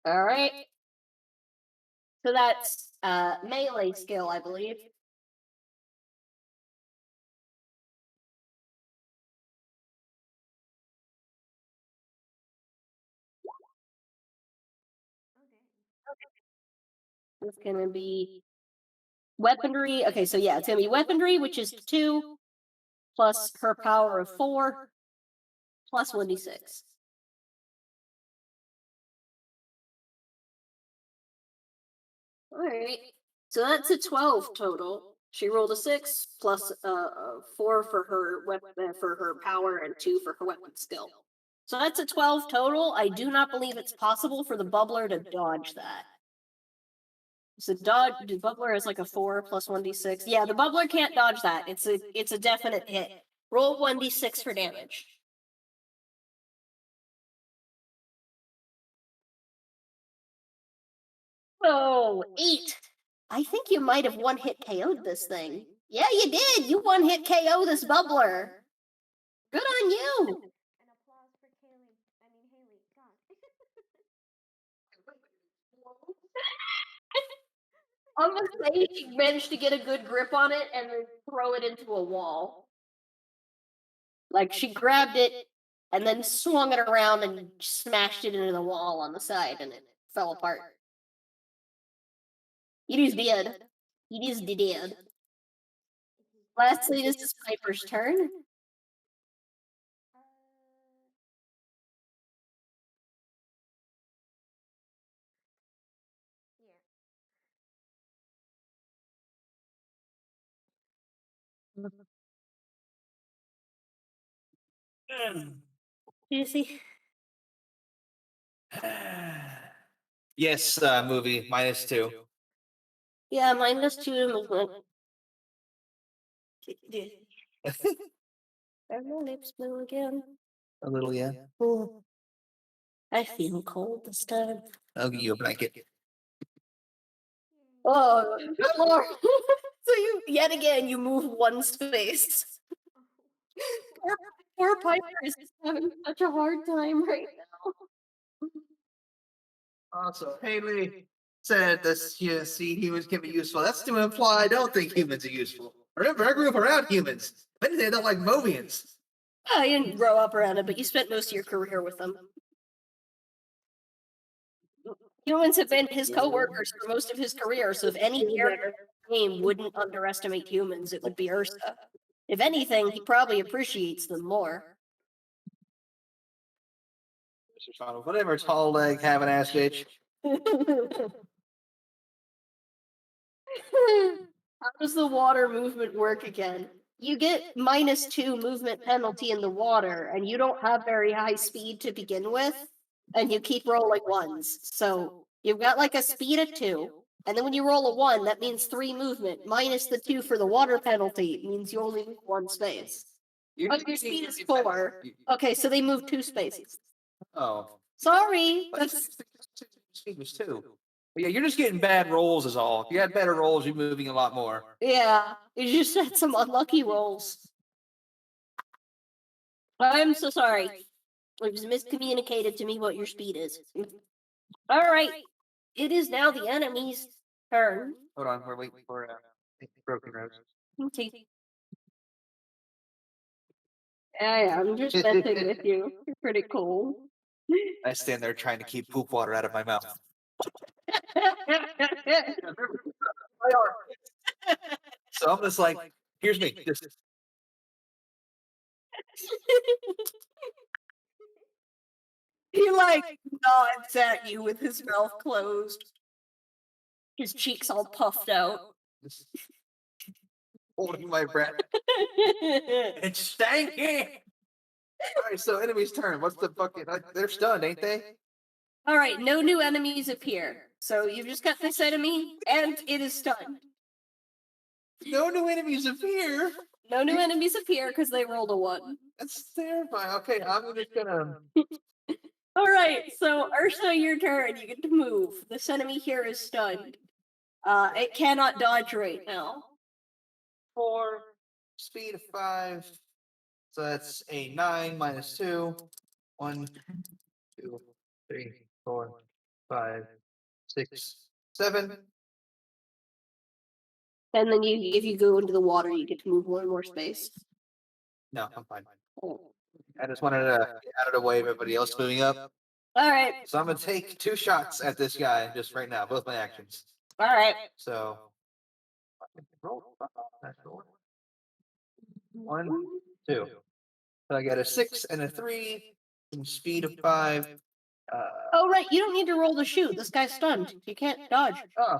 All right. So that's melee skill, I believe. It's gonna be weaponry. Okay, so yeah, it's gonna be weaponry, which is 2 plus her power of 4 plus 1d6. All right, so that's a 12 total. She rolled a 6 plus 4 for her weapon for her power and 2 for her weapon skill. So that's a 12 total. I do not believe it's possible for the bubbler to dodge that. So the bubbler has like a 4 plus 1d6. Yeah, the bubbler can't dodge that. It's a definite hit. Roll 1d6 for damage. Oh, 8. I think you might have one hit KO'd this thing. Yeah, you did. You one hit KO this bubbler. Good on you. An applause for Haley. God. I'm gonna say she managed to get a good grip on it and then throw it into a wall. Like she grabbed it and then swung it around and smashed it into the wall on the side and it fell apart. It is dead. It is dead. Lastly, this is Piper's turn. Uh, yeah. Juicy. Yes, movie -2. Yeah, -2 to movement. Are my lips blue again? A little, yeah. Oh, I feel cold this time. I'll give you a blanket. Oh, good lord. So you, yet again, you move one space. Poor, poor Piper is having such a hard time right now. Also, Haley said this see humans can be useful. That's to imply I don't think humans are useful. Remember, I grew up around humans. If anything, I don't like Mobians. Oh, you didn't grow up around it, but you spent most of your career with them. Humans have been his co-workers for most of his career, so if any character in the game wouldn't underestimate humans, it would be Ursa. If anything, he probably appreciates them more. Whatever, tall leg, have an ass bitch. How does the water movement work again? You get -2 movement penalty in the water, and you don't have very high speed to begin with, and you keep rolling ones. So you've got like a speed of 2, and then when you roll a 1, that means 3 movement, minus the 2 for the water penalty, means you only move 1 space. Oh, your speed is 4. Okay, so they move 2 spaces. Oh. Sorry, But that's speed was 2. But yeah, you're just getting bad rolls is all. If you had better rolls, you're moving a lot more. yeah. You just had some unlucky rolls. I'm so sorry. It was miscommunicated to me what your speed is. All right. It is now the enemy's turn. Hold on, we're waiting for Broken Rose. Okay. Yeah, I'm just messing with you. You're pretty cool. I stand there trying to keep poop water out of my mouth. So I'm just like, here's me. Just He like nods at you with his mouth closed, his cheeks all puffed out. just holding my breath. It's stanky. All right, so enemy's turn. What's the fucking? They're stunned, ain't they? All right, no new enemies appear. So you've just got this enemy, and it is stunned. No new enemies appear. No new enemies appear because they rolled a 1. That's terrifying. Okay, I'm just gonna. All right, so Ursa, your turn. You get to move. This enemy here is stunned. It cannot dodge right now. 4, speed of 5. So that's a 9 minus 2. 1, 2, 3, 4, 5, 6, 7. And then if you go into the water, you get to move 1 more space. No, I'm fine. Oh. I just wanted to get out of the way of everybody else moving up. All right, So I'm gonna take 2 shots at this guy just right now, both my actions. all right. So roll. 1, 2. So I got a 6 and a 3, and speed of 5. Oh, right, you don't need to roll the shoot. This guy's stunned. You can't dodge. Oh,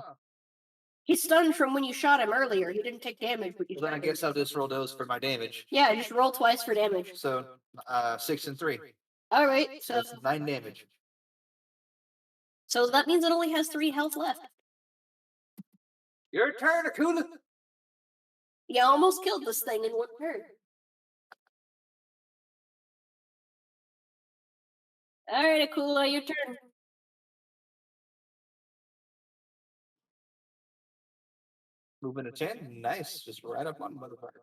He's stunned from when you shot him earlier. He didn't take damage, but you well, then I shot him. guess I'll just roll those for my damage. Yeah, just roll twice for damage. So 6 and 3. All right, so That's 9 damage. so that means it only has 3 health left. Your turn, Akula. You almost killed this thing in 1 turn. All right, Akula, your turn. Moving to 10. Nice. Just right up on motherfucker.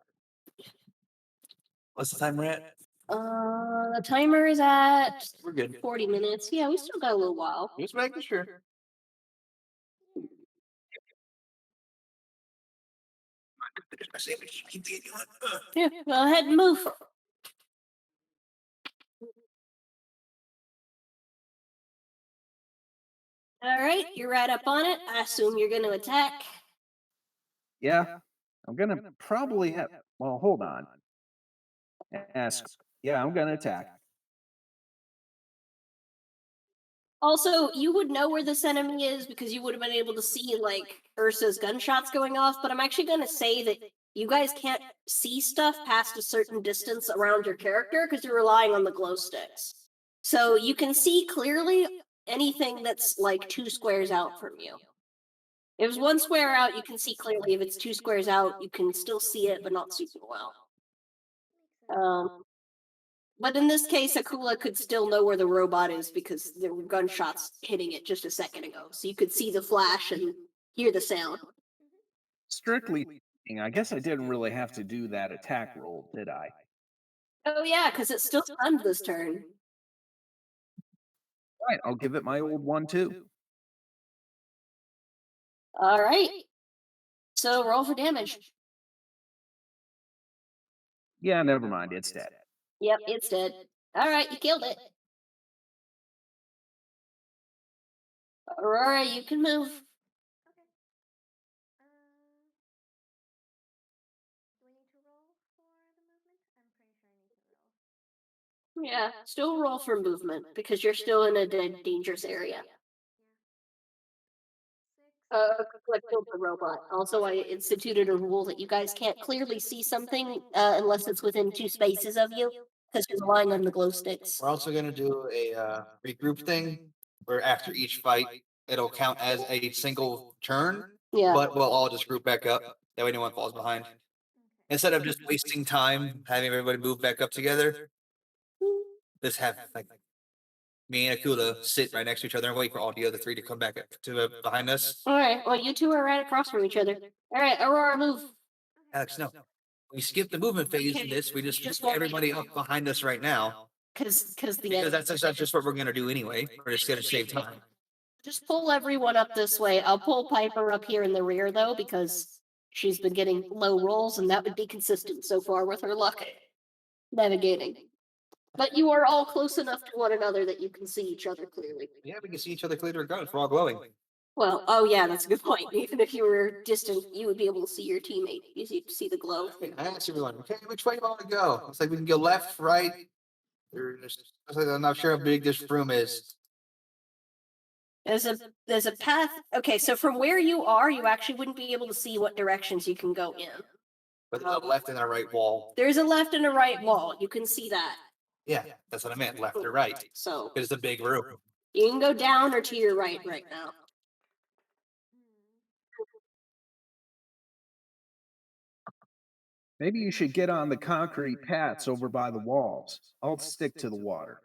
What's the time we're at? The timer is at We're good. 40 minutes. Yeah, we still got a little while. Just making sure. Yeah, go ahead and move. All right, you're right up on it. I assume you're going to attack. Yeah, I'm gonna probably have. Well, hold on. Ask. Yeah, I'm gonna attack. Also, you would know where this enemy is because you would have been able to see like Ursa's gunshots going off, but I'm actually going to say that you guys can't see stuff past a certain distance around your character because you're relying on the glow sticks. So you can see clearly anything that's like 2 squares out from you. If it's 1 square out, you can see clearly. If it's 2 squares out, you can still see it, but not super well. But in this case, Akula could still know where the robot is because there were gunshots hitting it just a second ago. So you could see the flash and hear the sound. Strictly speaking, I guess I didn't really have to do that attack roll, did I? Oh yeah, because it's still stunned this turn. Right, I'll give it my old one too. All right. So roll for damage. Yeah, never mind. It's dead. Yep, it's dead. All right, you killed it. Aurora, you can move. Okay. Do I need to roll for the movement? I'm pretty sure I need to roll. Yeah, still roll for movement because you're still in a dangerous area. Like killed the robot. Also, I instituted a rule that you guys can't clearly see something unless it's within 2 spaces of you because you're relying on the glow sticks. We're also going to do a regroup thing where after each fight, it'll count as a single turn, Yeah. but we'll all just group back up. That way no one falls behind. Instead of just wasting time having everybody move back up together, just have like me and Akula sit right next to each other and wait for all the other 3 to come back up to behind us. All right. Well, you two are right across from each other. All right, Aurora, move. Alex, no. We skip the movement phase in this. We just put everybody up behind us right now. Because Because that's just what we're going to do anyway. We're just going to save time. just pull everyone up this way. I'll pull Piper up here in the rear though because she's been getting low rolls, and that would be consistent so far with her luck navigating. But you are all close enough to one another that you can see each other clearly. Yeah, we can see each other clearly regardless. We're all glowing. Well, oh yeah, that's a good point. Even if you were distant, you would be able to see your teammate. You see the glow. I asked everyone, okay, which way do you want to go? It's like we can go left, right. I'm not sure how big this room is. There's a path. Okay, so from where you are, you actually wouldn't be able to see what directions you can go in. But there's a left and a right wall. There's a left and a right wall. You can see that. Yeah, that's what I meant, left or right. So It's a big room. you can go down or to your right now. Maybe you should get on the concrete paths over by the walls. I'll stick to the water.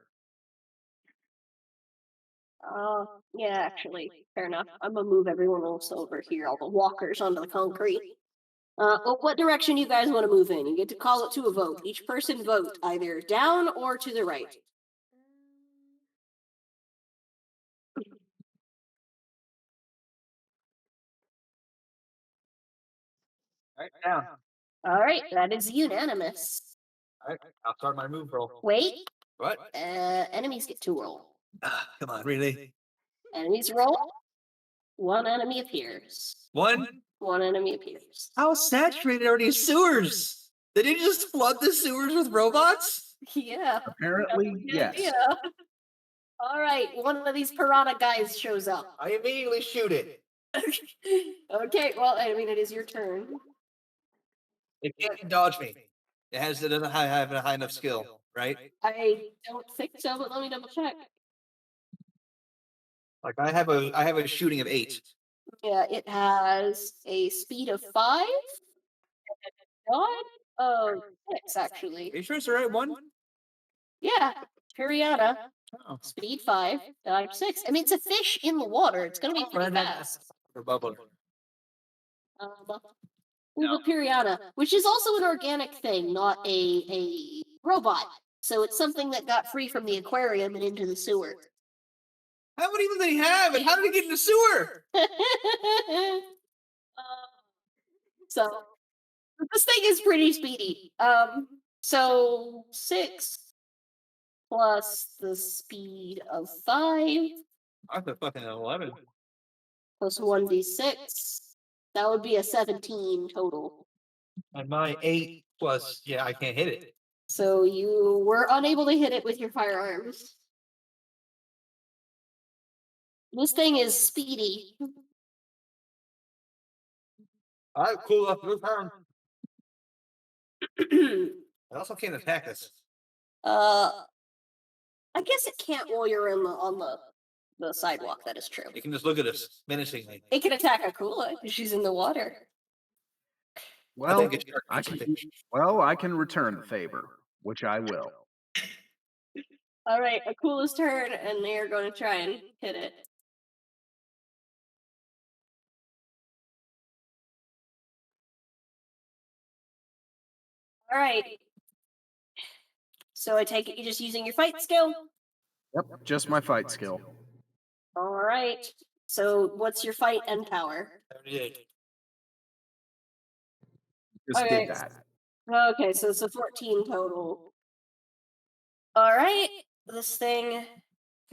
Yeah, actually, fair enough. I'm gonna move everyone else over here, all the walkers onto the concrete. Well, what direction you guys want to move in? You get to call it to a vote. Each person vote either down or to the right. Right down. All right, that is unanimous. All right, I'll start my move roll. Wait, What? enemies get to roll. Come on, really? Enemies roll. One enemy appears. One? One enemy appears. How saturated are these sewers? Did you just flood the sewers with robots? Yeah. Apparently, yes. Yeah. All right, one of these piranha guys shows up. I immediately shoot it. Okay, well, I mean, it is your turn. It can't dodge me. It doesn't have a high enough skill, right? I don't think so, but let me double check. Like I have a shooting of 8. Yeah, it has a speed of 5. Dodge of 6, actually. Are you sure it's the right one? Yeah, Piranha, Oh. speed 5, dodge 6. I mean, it's a fish in the water. It's gonna be pretty fast. For bubble. Uva Periana, which is also an organic thing, not a robot. So it's something that got free from the aquarium and into the sewer. How many do they have? And how did it get in the sewer? So this thing is pretty speedy. So 6 plus the speed of 5 I thought fucking 11. plus 1d6. That would be a 17 total. And my 8 plus, yeah, I can't hit it. So you were unable to hit it with your firearms. This thing is speedy. All right, cool. Your turn. It also can't attack us. I guess it can't while you're on the sidewalk. That is true. It can just look at us menacingly. It can attack Akula because she's in the water. Well, think it's- I can return the favor, which I will. All right, Akula's turn, and they're going to try and hit it. All right. So I take it you're just using your fight skill. Yep, just my fight skill. All right. So what's your fight and power? 78. Just Okay. did that. Okay, so it's a 14 total. All right. This thing, like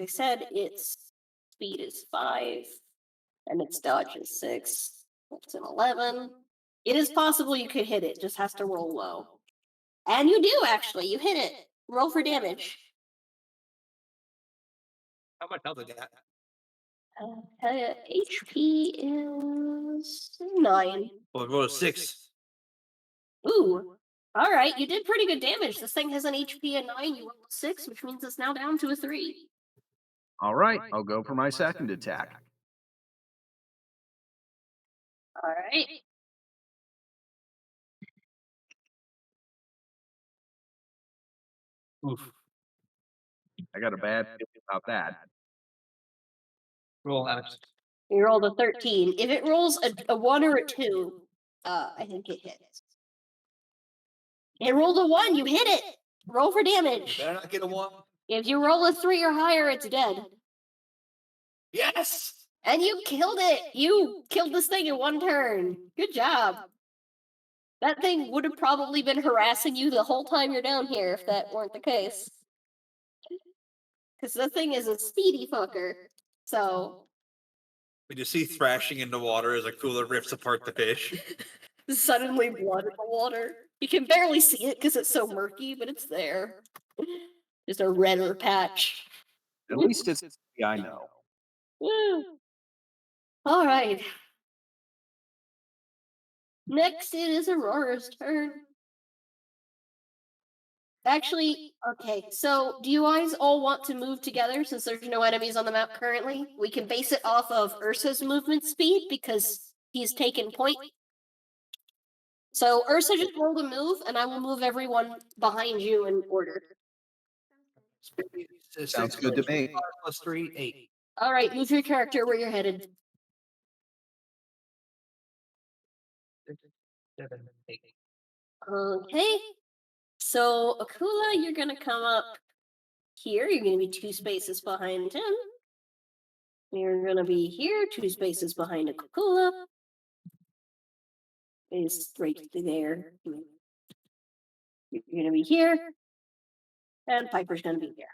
I said, its speed is 5, and its dodge is 6. That's an 11. It is possible you could hit it, just has to roll low. And you do, actually. You hit it. Roll for damage. How much health did that? HP is 9. Well, it rolled a 6. Ooh. All right, you did pretty good damage. This thing has an HP of 9. You rolled a 6, which means it's now down to a 3. All right, I'll go for my second attack. All right. Oof. I got a bad feeling about that. Roll Alex. You rolled a 13. If it rolls a 1 or a 2, I think it hits. It rolled a 1. You hit it. Roll for damage. Better not get a 1. If you roll a 3 or higher, it's dead. Yes! And you killed it. You killed this thing in 1 turn. Good job. That thing would have probably been harassing you the whole time you're down here if that weren't the case. Because the thing is a speedy fucker. So. We just see thrashing in the water as Akula rips apart the fish. Suddenly blood in the water. You can barely see it because it's so murky, but it's there. Just a redder patch. At least it's I know. Woo. All right. Next, it is Aurora's turn. Actually, okay, so do you guys all want to move together since there's no enemies on the map currently? We can base it off of Ursa's movement speed because he's taken point. So Ursa just rolled a move, and I will move everyone behind you in order. Sounds good to me. 5 plus 3, 8. All right, move your character where you're headed. 6, 7, 8. Okay. So Akula, you're gonna come up here. You're gonna be 2 spaces behind him. You're gonna be here, 2 spaces behind Akula. Is right there. You're gonna be here. And Piper's gonna be here.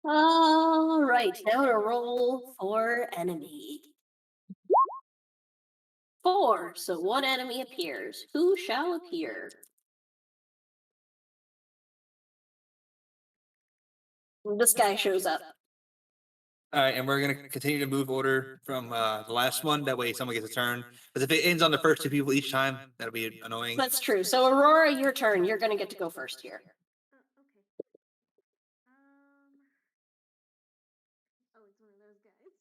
All right, now to roll for enemy. 4, so 1 enemy appears. Who shall appear? This guy shows up. All right, and we're gonna continue to move order from the last one. That way, someone gets a turn. Because if it ends on the first 2 people each time, that'll be annoying. That's true. So Aurora, your turn. You're gonna get to go first here. Okay. Oh, it's one of those guys.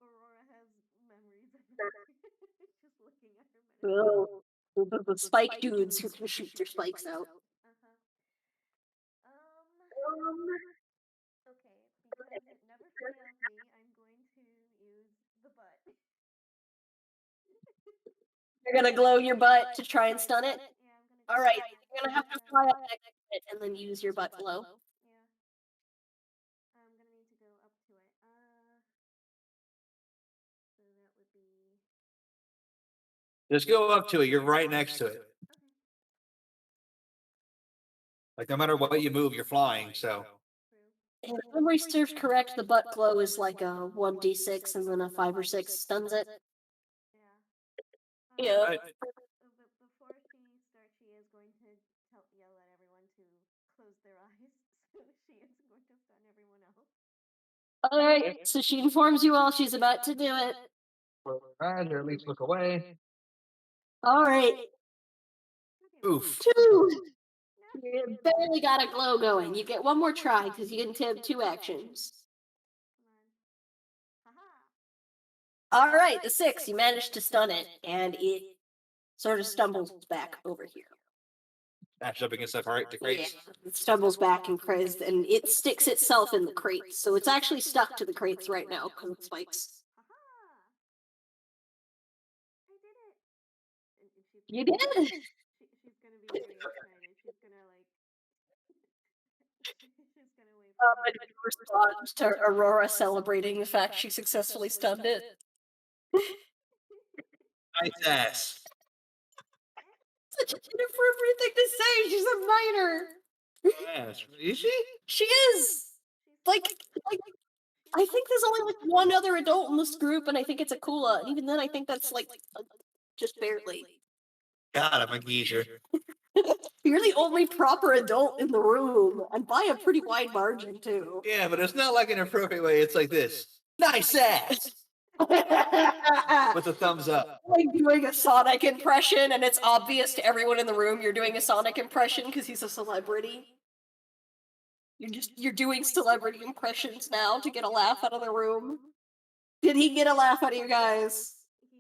Aurora has memories everywhere. Just looking at her. Oh, the spike dudes who can shoot their spikes out. Okay, because it never fails me, I'm You're gonna glow your butt to try and stun it? Yeah, I'm gonna. Alright, try it. you're gonna have to fly up next to it and then use your butt glow. Yeah. I'm gonna need to go up to it. So that would be. Just go up to it. You're right next to it. Okay. Like no matter what you move, you're flying. So True. If memory serves correct, the butt glow is like a 1d6 and then a 5 or 6 stuns it. Yeah. Yeah. Alright. But before she starts, she is going to yell at everyone to close their eyes. So she is going to stun everyone else. Alright, so she informs you all she's about to do it. Or at least look away. Alright, Okay, Oof. 2! no, You barely got a glow going. You get one more try because you can have 2 actions. Come on. Haha. Alright, the 6, you managed to stun it, and it sort of stumbles back over here. Matched up against that right the crates. It stumbles back and crazy, and it sticks itself in the crates. So it's actually stuck to the crates right now because of spikes. Haha. I did it. And she's You gonna, did. she's gonna be very excited. She's gonna like. She's gonna wave. I did respond to Aurora celebrating the fact she successfully stunned it. Nice ass. Such an inappropriate thing to say. She's a minor. Yes. Is she? She is. Like, I think there's only like one other adult in this group, and I think it's Akula. And even then, I think that's like just barely. God, I'm a geezer. You're the only proper adult in the room, and by a pretty wide margin too. Yeah, but it's not like an appropriate way. It's like this. Nice ass. With a thumbs up. Like doing a Sonic impression, and it's obvious to everyone in the room you're doing a Sonic impression because he's a celebrity. You're doing celebrity impressions now to get a laugh out of the room. Did he get a laugh out of you guys? He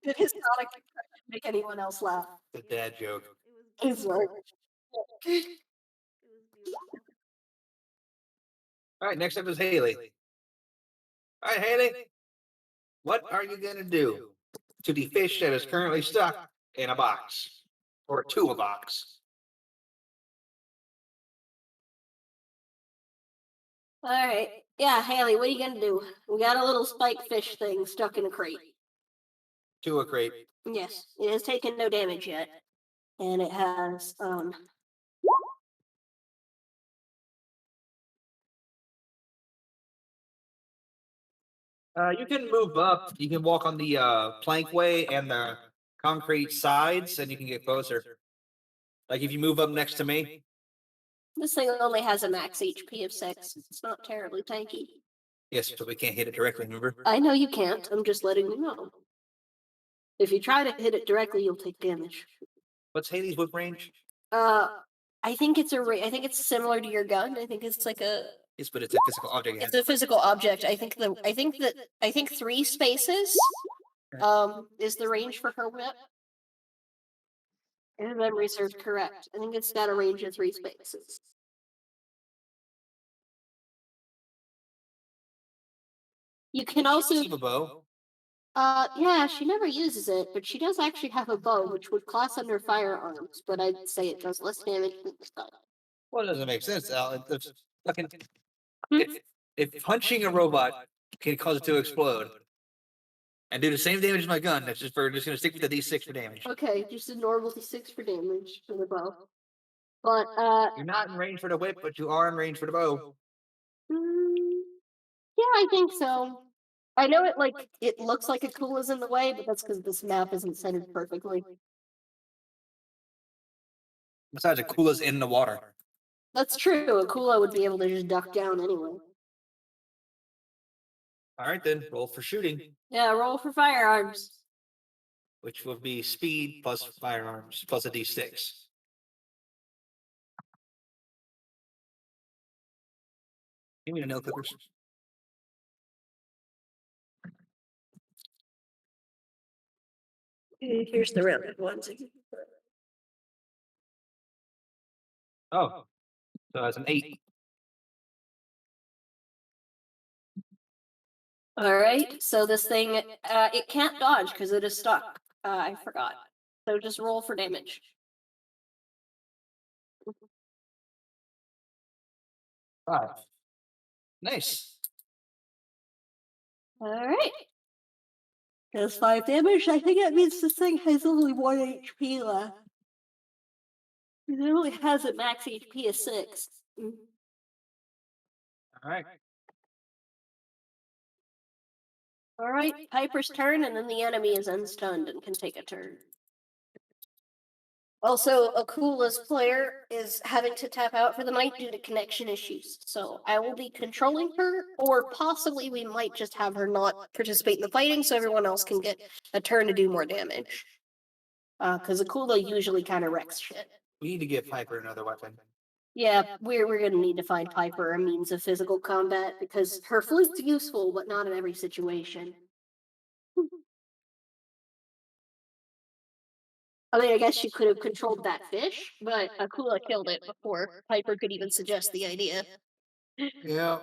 did. Did his Sonic impression make anyone else laugh? The dad joke. It was. It's like, It was beautiful. All right, next up is Haley. All right, Haley. What are you gonna do to the fish that is currently stuck in a box or to a box? alright. Yeah, Haley, what are you gonna do? We got a little spike fish thing stuck in a crate. To a crate. Yes, it has taken no damage yet. And it has, You can move up. You can walk on the plankway and the concrete sides, and you can get closer. Like if you move up next to me. this thing only has a max HP of 6. It's not terribly tanky. Yes, but we can't hit it directly. Remember? I know you can't. I'm just letting you know. If you try to hit it directly, you'll take damage. What's Haley's whip range? I think it's I think it's similar to your gun. I think it's like a. Yes, but it's a physical object. It's a physical object. I think 3 spaces, is the range for her whip. If memory serves correct, I think it's got a range of 3 spaces. You can also. Keep a bow. Yeah, she never uses it, but she does actually have a bow, which would class under firearms, but I'd say it does less damage than the stun. Well, it doesn't make sense, Al. It's fucking. If punching a robot can cause it to explode and do the same damage as my gun, that's just we're just gonna stick with the D6 for damage. Okay, just a normal d6 for damage for the bow. But, You're not in range for the whip, but you are in range for the bow. yeah, I think so. I know it looks like Akula's in the way, but that's because this map isn't centered perfectly. Besides, Akula's in the water. That's true. Akula would be able to just duck down anyway. All right, then roll for shooting, Yeah, roll for firearms. which will be speed plus firearms plus a D6. Give me the nail clippers. Here's the rounded ones. Oh, so that's an 8. All right, so this thing, it can't dodge because it is stuck. I forgot. So just roll for damage. 5. Nice. Alright. Does 5 damage. I think that means this thing has only 1 HP left. It only has a max HP of 6. All right. Alright, Piper's turn, and then the enemy is unstunned and can take a turn. Also, Akula's player is having to tap out for the night due to connection issues. So I will be controlling her, or possibly we might just have her not participate in the fighting so everyone else can get a turn to do more damage. Because Akula usually kind of wrecks shit. We need to give Piper another weapon. Yeah, we're gonna need to find Piper a means of physical combat because her flute's useful, but not in every situation. I mean, I guess she could have controlled that fish, but Akula killed it before Piper could even suggest the idea. Yeah.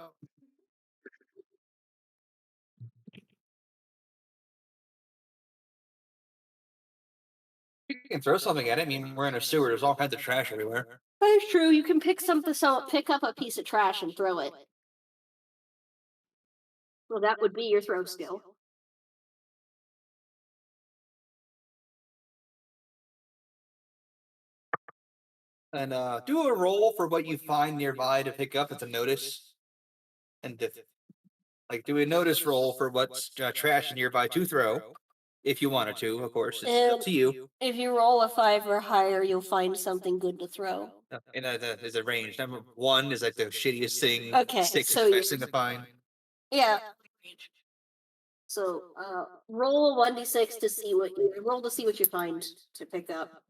You can throw something at it. I mean, we're in a sewer. There's all kinds of trash everywhere. That is true. You can pick pick up a piece of trash and throw it. Well, that would be your throw skill. And do a roll for what you find nearby to pick up. It's a notice. And do a notice roll for what's trash nearby to throw. If you wanted to, of course. It's up to you. If you roll a 5 or higher, you'll find something good to throw. And there's a range. Number 1 is like the shittiest thing. Okay, 6 so is best thing to find. Yeah. So, roll a 1d6 to see what you find to pick up.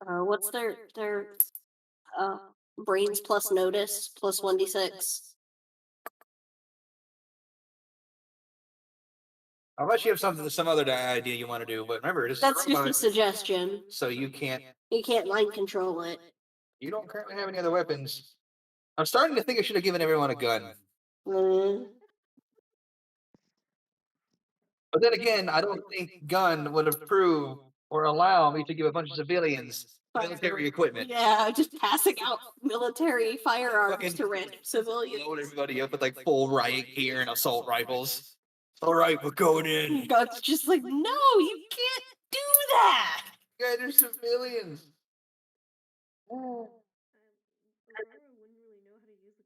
What's their brains plus notice plus 1d6? Unless you have some other idea you want to do, but remember, this That's is a just a robot, suggestion. so you can't mind control it. You don't currently have any other weapons. I'm starting to think I should have given everyone a gun. Mm. But then again, I don't think gun would approve or allow me to give a bunch of civilians military equipment. Yeah, just passing out military firearms Fucking to random civilians. Load everybody up with like full riot gear and assault rifles. All right, we're going in. God's just like, no, you can't do that. Guys are civilians. Aurora wouldn't really know how to use a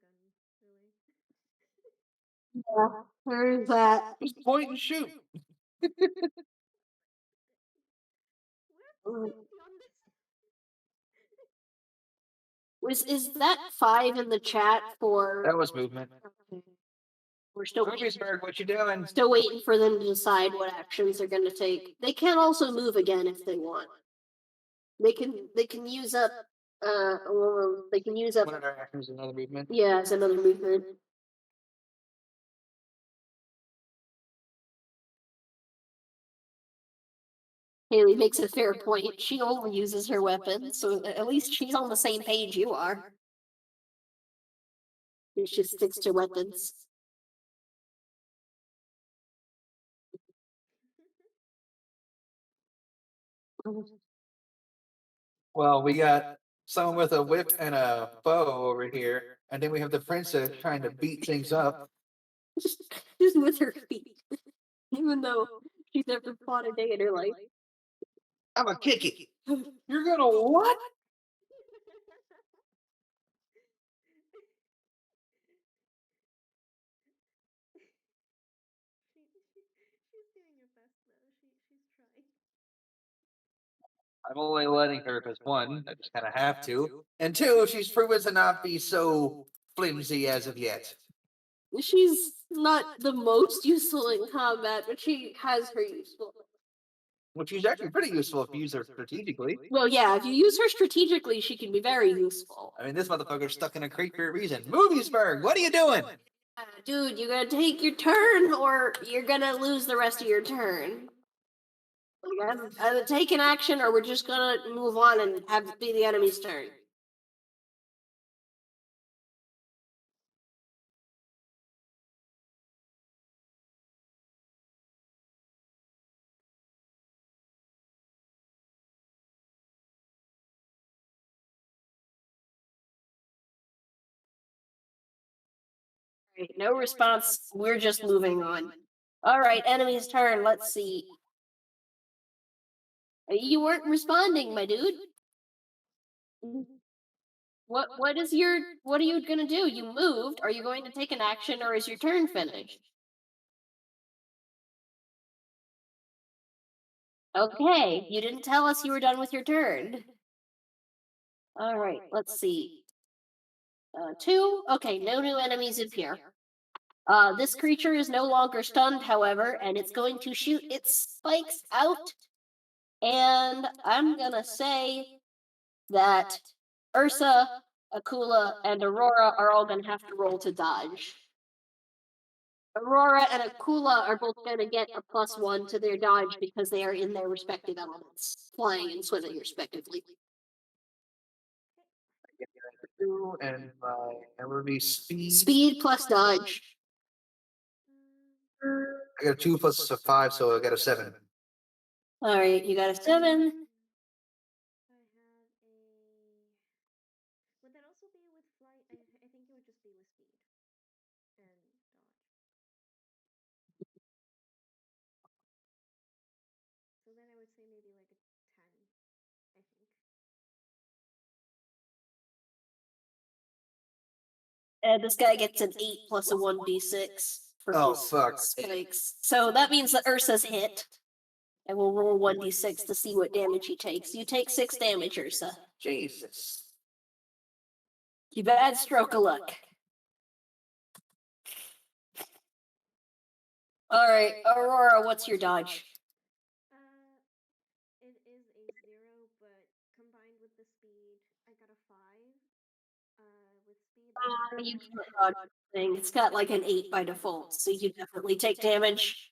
gun, really. Yeah, there's that. Just point and shoot. Where's Mm. safety on this? Is that 5 in the chat for? That was movement. We're still Moviesburg, what you doing? still waiting for them to decide what actions they're going to take. They can also move again if they want. They can use up they can use up One of their actions is another movement. yeah, it's another movement. Haley makes a fair point. She only uses her weapon, so at least she's on the same page you are. She just sticks to weapons. Well, we got someone with a whip and a bow over here, and then we have the princess trying to beat things up. Just with her feet. Even though she's never fought a day in her life. I'm gonna kick it. You're gonna what? She's doing her best though. She's trying. I'm only letting her because 1, I just kind of have to, and 2, she's proven to not be so flimsy as of yet. She's not the most useful in combat, but she has her useful. Which is actually pretty useful if you use her strategically. Well, yeah, if you use her strategically, she can be very useful. I mean, this motherfucker's stuck in a crate for a reason. Moviesburg, what are you doing? Dude, you gotta take your turn, or you're gonna lose the rest of your turn. Like, either take an action, or we're just gonna move on and have it be the enemy's turn. Alright, no response. We're just moving on. Alright, enemy's turn. Let's see. You weren't responding, my dude. What are you gonna do? You moved. Are you going to take an action or is your turn finished? Okay, you didn't tell us you were done with your turn. Alright, let's see. 2. Okay, no new enemies appear. This creature is no longer stunned, however, and it's going to shoot its spikes out. And I'm gonna say that Ursa, Akula, and Aurora are all gonna have to roll to dodge. Aurora and Akula are both gonna get a +1 to their dodge because they are in their respective elements, flying and swimming respectively. Two, and my that would be speed. Speed plus dodge. I got a 2 plus a 5, so I got a 7. Alright, you got a 7. I have a. Would that also be with flight? I think it would just be with speed and dodge. So then I would say maybe like a 10. I think. And this guy gets an 8 plus a 1d6 for Oh, his fuck. spikes. So that means that Ursa's hit. And we'll roll 1d6 to see what damage he takes. You take 6 damage, Ursa. Jesus. You bad stroke of luck. Alright, Aurora, what's your dodge? It is a 0, but combined with the speed, I got a 5. With speed, You can't dodge the thing. It's got like an 8 by default, so you definitely take damage.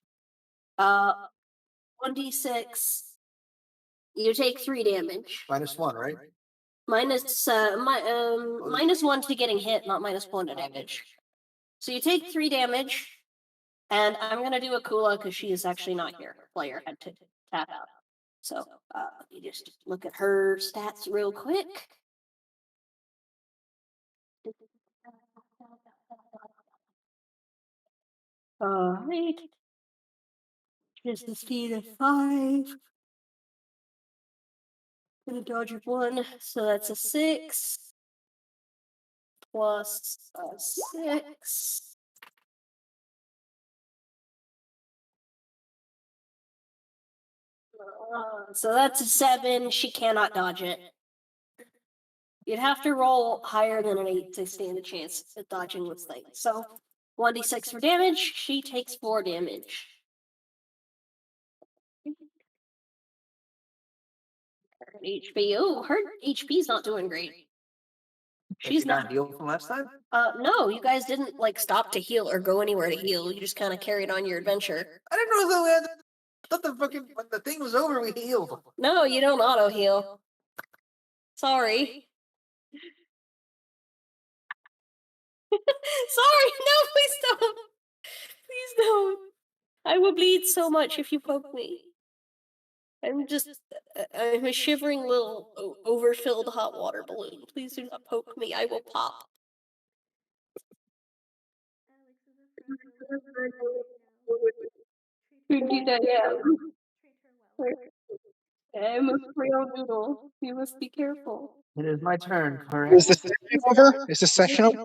1d6. You take 3 damage. -1, right? Minus 1 to getting hit, not -1 to damage. So you take 3 damage, and I'm gonna do Akula because she is actually not here. Player had to tap out. So let me just look at her stats real quick. Alright. Here's the speed of 5. And a dodge of 1, so that's a 6. Plus a 6. So that's a 7. She cannot dodge it. You'd have to roll higher than an 8 to stand a chance at dodging this thing. So 1d6 for damage. She takes 4 damage. Her HP. Oh, her HP's not doing great. She's not healed from last time. No, you guys didn't like stop to heal or go anywhere to heal. You just kind of carried on your adventure. I didn't know that. I thought the fucking when the thing was over, we healed. No, you don't auto heal. Sorry. Sorry, no, please don't. Please don't. I will bleed so much if you poke me. I'm a shivering little overfilled hot water balloon. Please do not poke me. I will pop. Alex is a friend right now. Indeed, I am. Treat her well. I'm a real noodle. You must be careful. It is my turn, Is correct? the session over? Is the session over?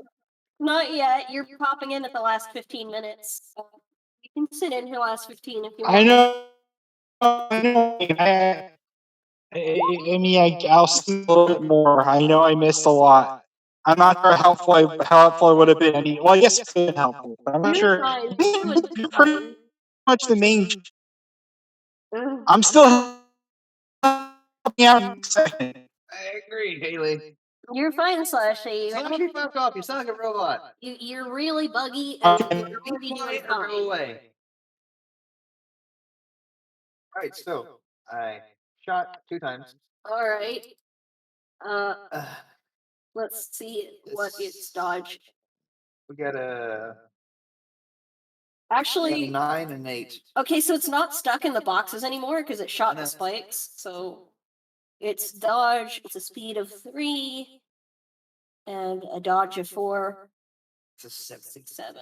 Not yet. You're popping in at the last 15 minutes. You can sit in your last 15 if you want. I know. I mean, I'll see a little bit more. I know I missed a lot. I'm not sure how helpful it would have been. I mean, well, I guess it's been helpful, but I'm not You're sure. fine. You're pretty much the main. Ugh. I'm still helping out in the session. I agree, Haley. You're fine, Slushy. Slushy, fuck off. You sound like a robot. You're really buggy and Okay. you're already doing Quiet or go fine. away. Alright, so I shot 2 times. Alright. Uh, Let's see what its dodge. we got a Actually, 9 and 8. okay, so it's not stuck in the boxes anymore because it shot the No. spikes. So its dodge, it's a speed of 3 and a dodge of 4. It's a 7. 7.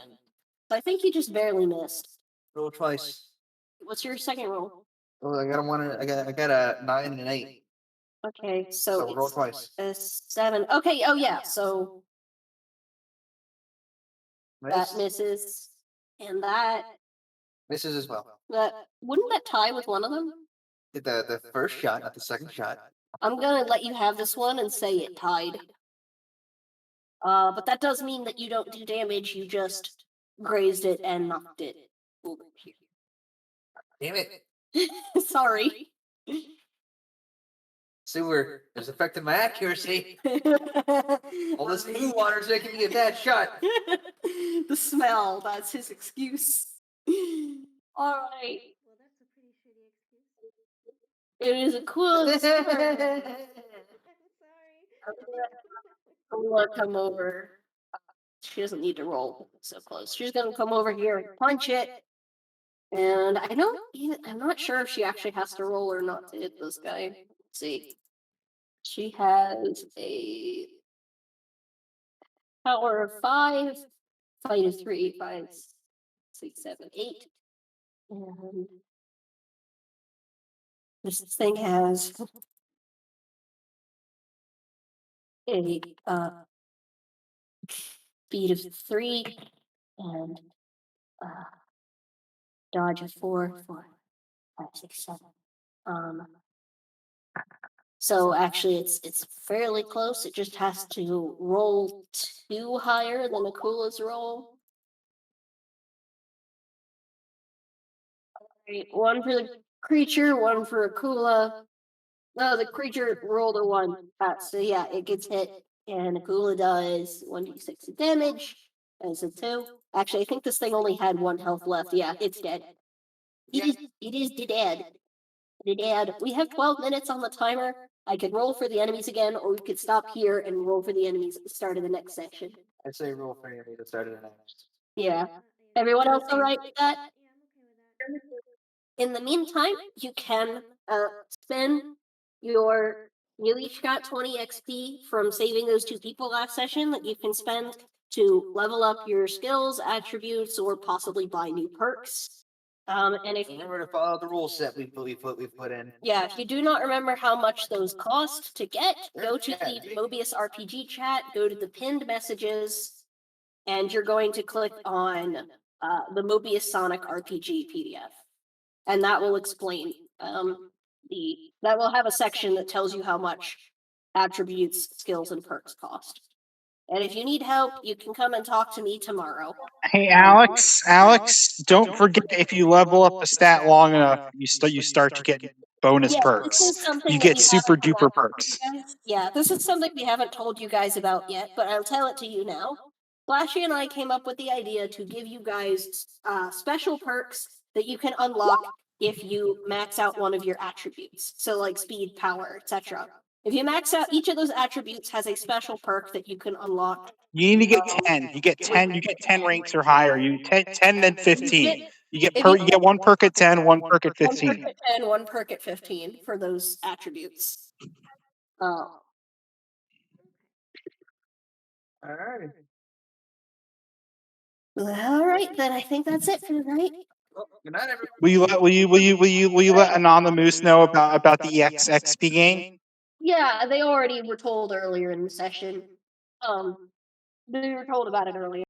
So I think you just barely missed. Roll twice. What's your second roll? Oh, I got a 1. I got a 9 and an 8. Okay, So so roll it's twice. a 7. Okay, oh yeah, so that Miss. misses. And that Misses as well. wouldn't that tie with one of them? The first shot, not the second shot. I'm gonna let you have this one and say it tied. But that does mean that you don't do damage, you just grazed it and knocked it over here. Damn it. Sorry. Sewer is affecting my accuracy. All this blue water's making me a bad shot. The smell, that's his excuse. Alright. Well, that's a pretty shitty excuse. It is a cool I'm sorry. I'm gonna come over. She doesn't need to roll so close. She's gonna come over here and punch it. And I'm not sure if she actually has to roll or not to hit this guy. Let's see. She has a power of 5, fight of 3, 5, 6, 7, 8. And this thing has a speed of 3 and dodge of 4, 5, 6, 7. So actually, it's fairly close. It just has to roll 2 higher than Akula's roll. Right, 1 for the creature, 1 for Akula. No, the creature rolled a 1. So yeah, it gets hit, and Akula does 1d6 of damage. As a 2. Actually, I think this thing only had 1 health left. Yeah, it's dead. It is dead. Dead. We have 12 minutes on the timer. I could roll for the enemies again, or we could stop here and roll for the enemies at the start of the next section. I'd say roll for enemy to start it next. Yeah. Everyone else alright with that? Yeah, I'm okay with that. In the meantime, you can spend your. You each got 20 XP from saving those 2 people last session that you can spend to level up your skills, attributes, or possibly buy new perks. And if you Remember to follow the rule set we've put in. Yeah, if you do not remember how much those cost to get, go to the Mobius RPG chat, go to the pinned messages, and you're going to click on the Mobius Sonic RPG PDF. And that will explain that will have a section that tells you how much attributes, skills, and perks cost. And if you need help, you can come and talk to me tomorrow. Hey, Alex, don't forget if you level up the stat long enough, you start to get bonus Yeah, perks. this is something You that get we super haven't duper perks. Yeah, this is something we haven't told you guys about yet, but I'll tell it to you now. Flashy and I came up with the idea to give you guys special perks that you can unlock if you max out one of your attributes. So like speed, power, etc. If you max out each of those attributes has a special perk that you can unlock. You need to get 10. You get 10. You get 10 ranks or higher. You 10 then 15. You get 1 perk at 10, 1 perk at 15. 1 perk at 10, 1 perk at 15 for those attributes. All right. All right, then I think that's it for tonight. Well, good night, everyone. Will you let Anonymous know about the EXXP gain? Yeah, they already were told earlier in the session. They were told about it earlier.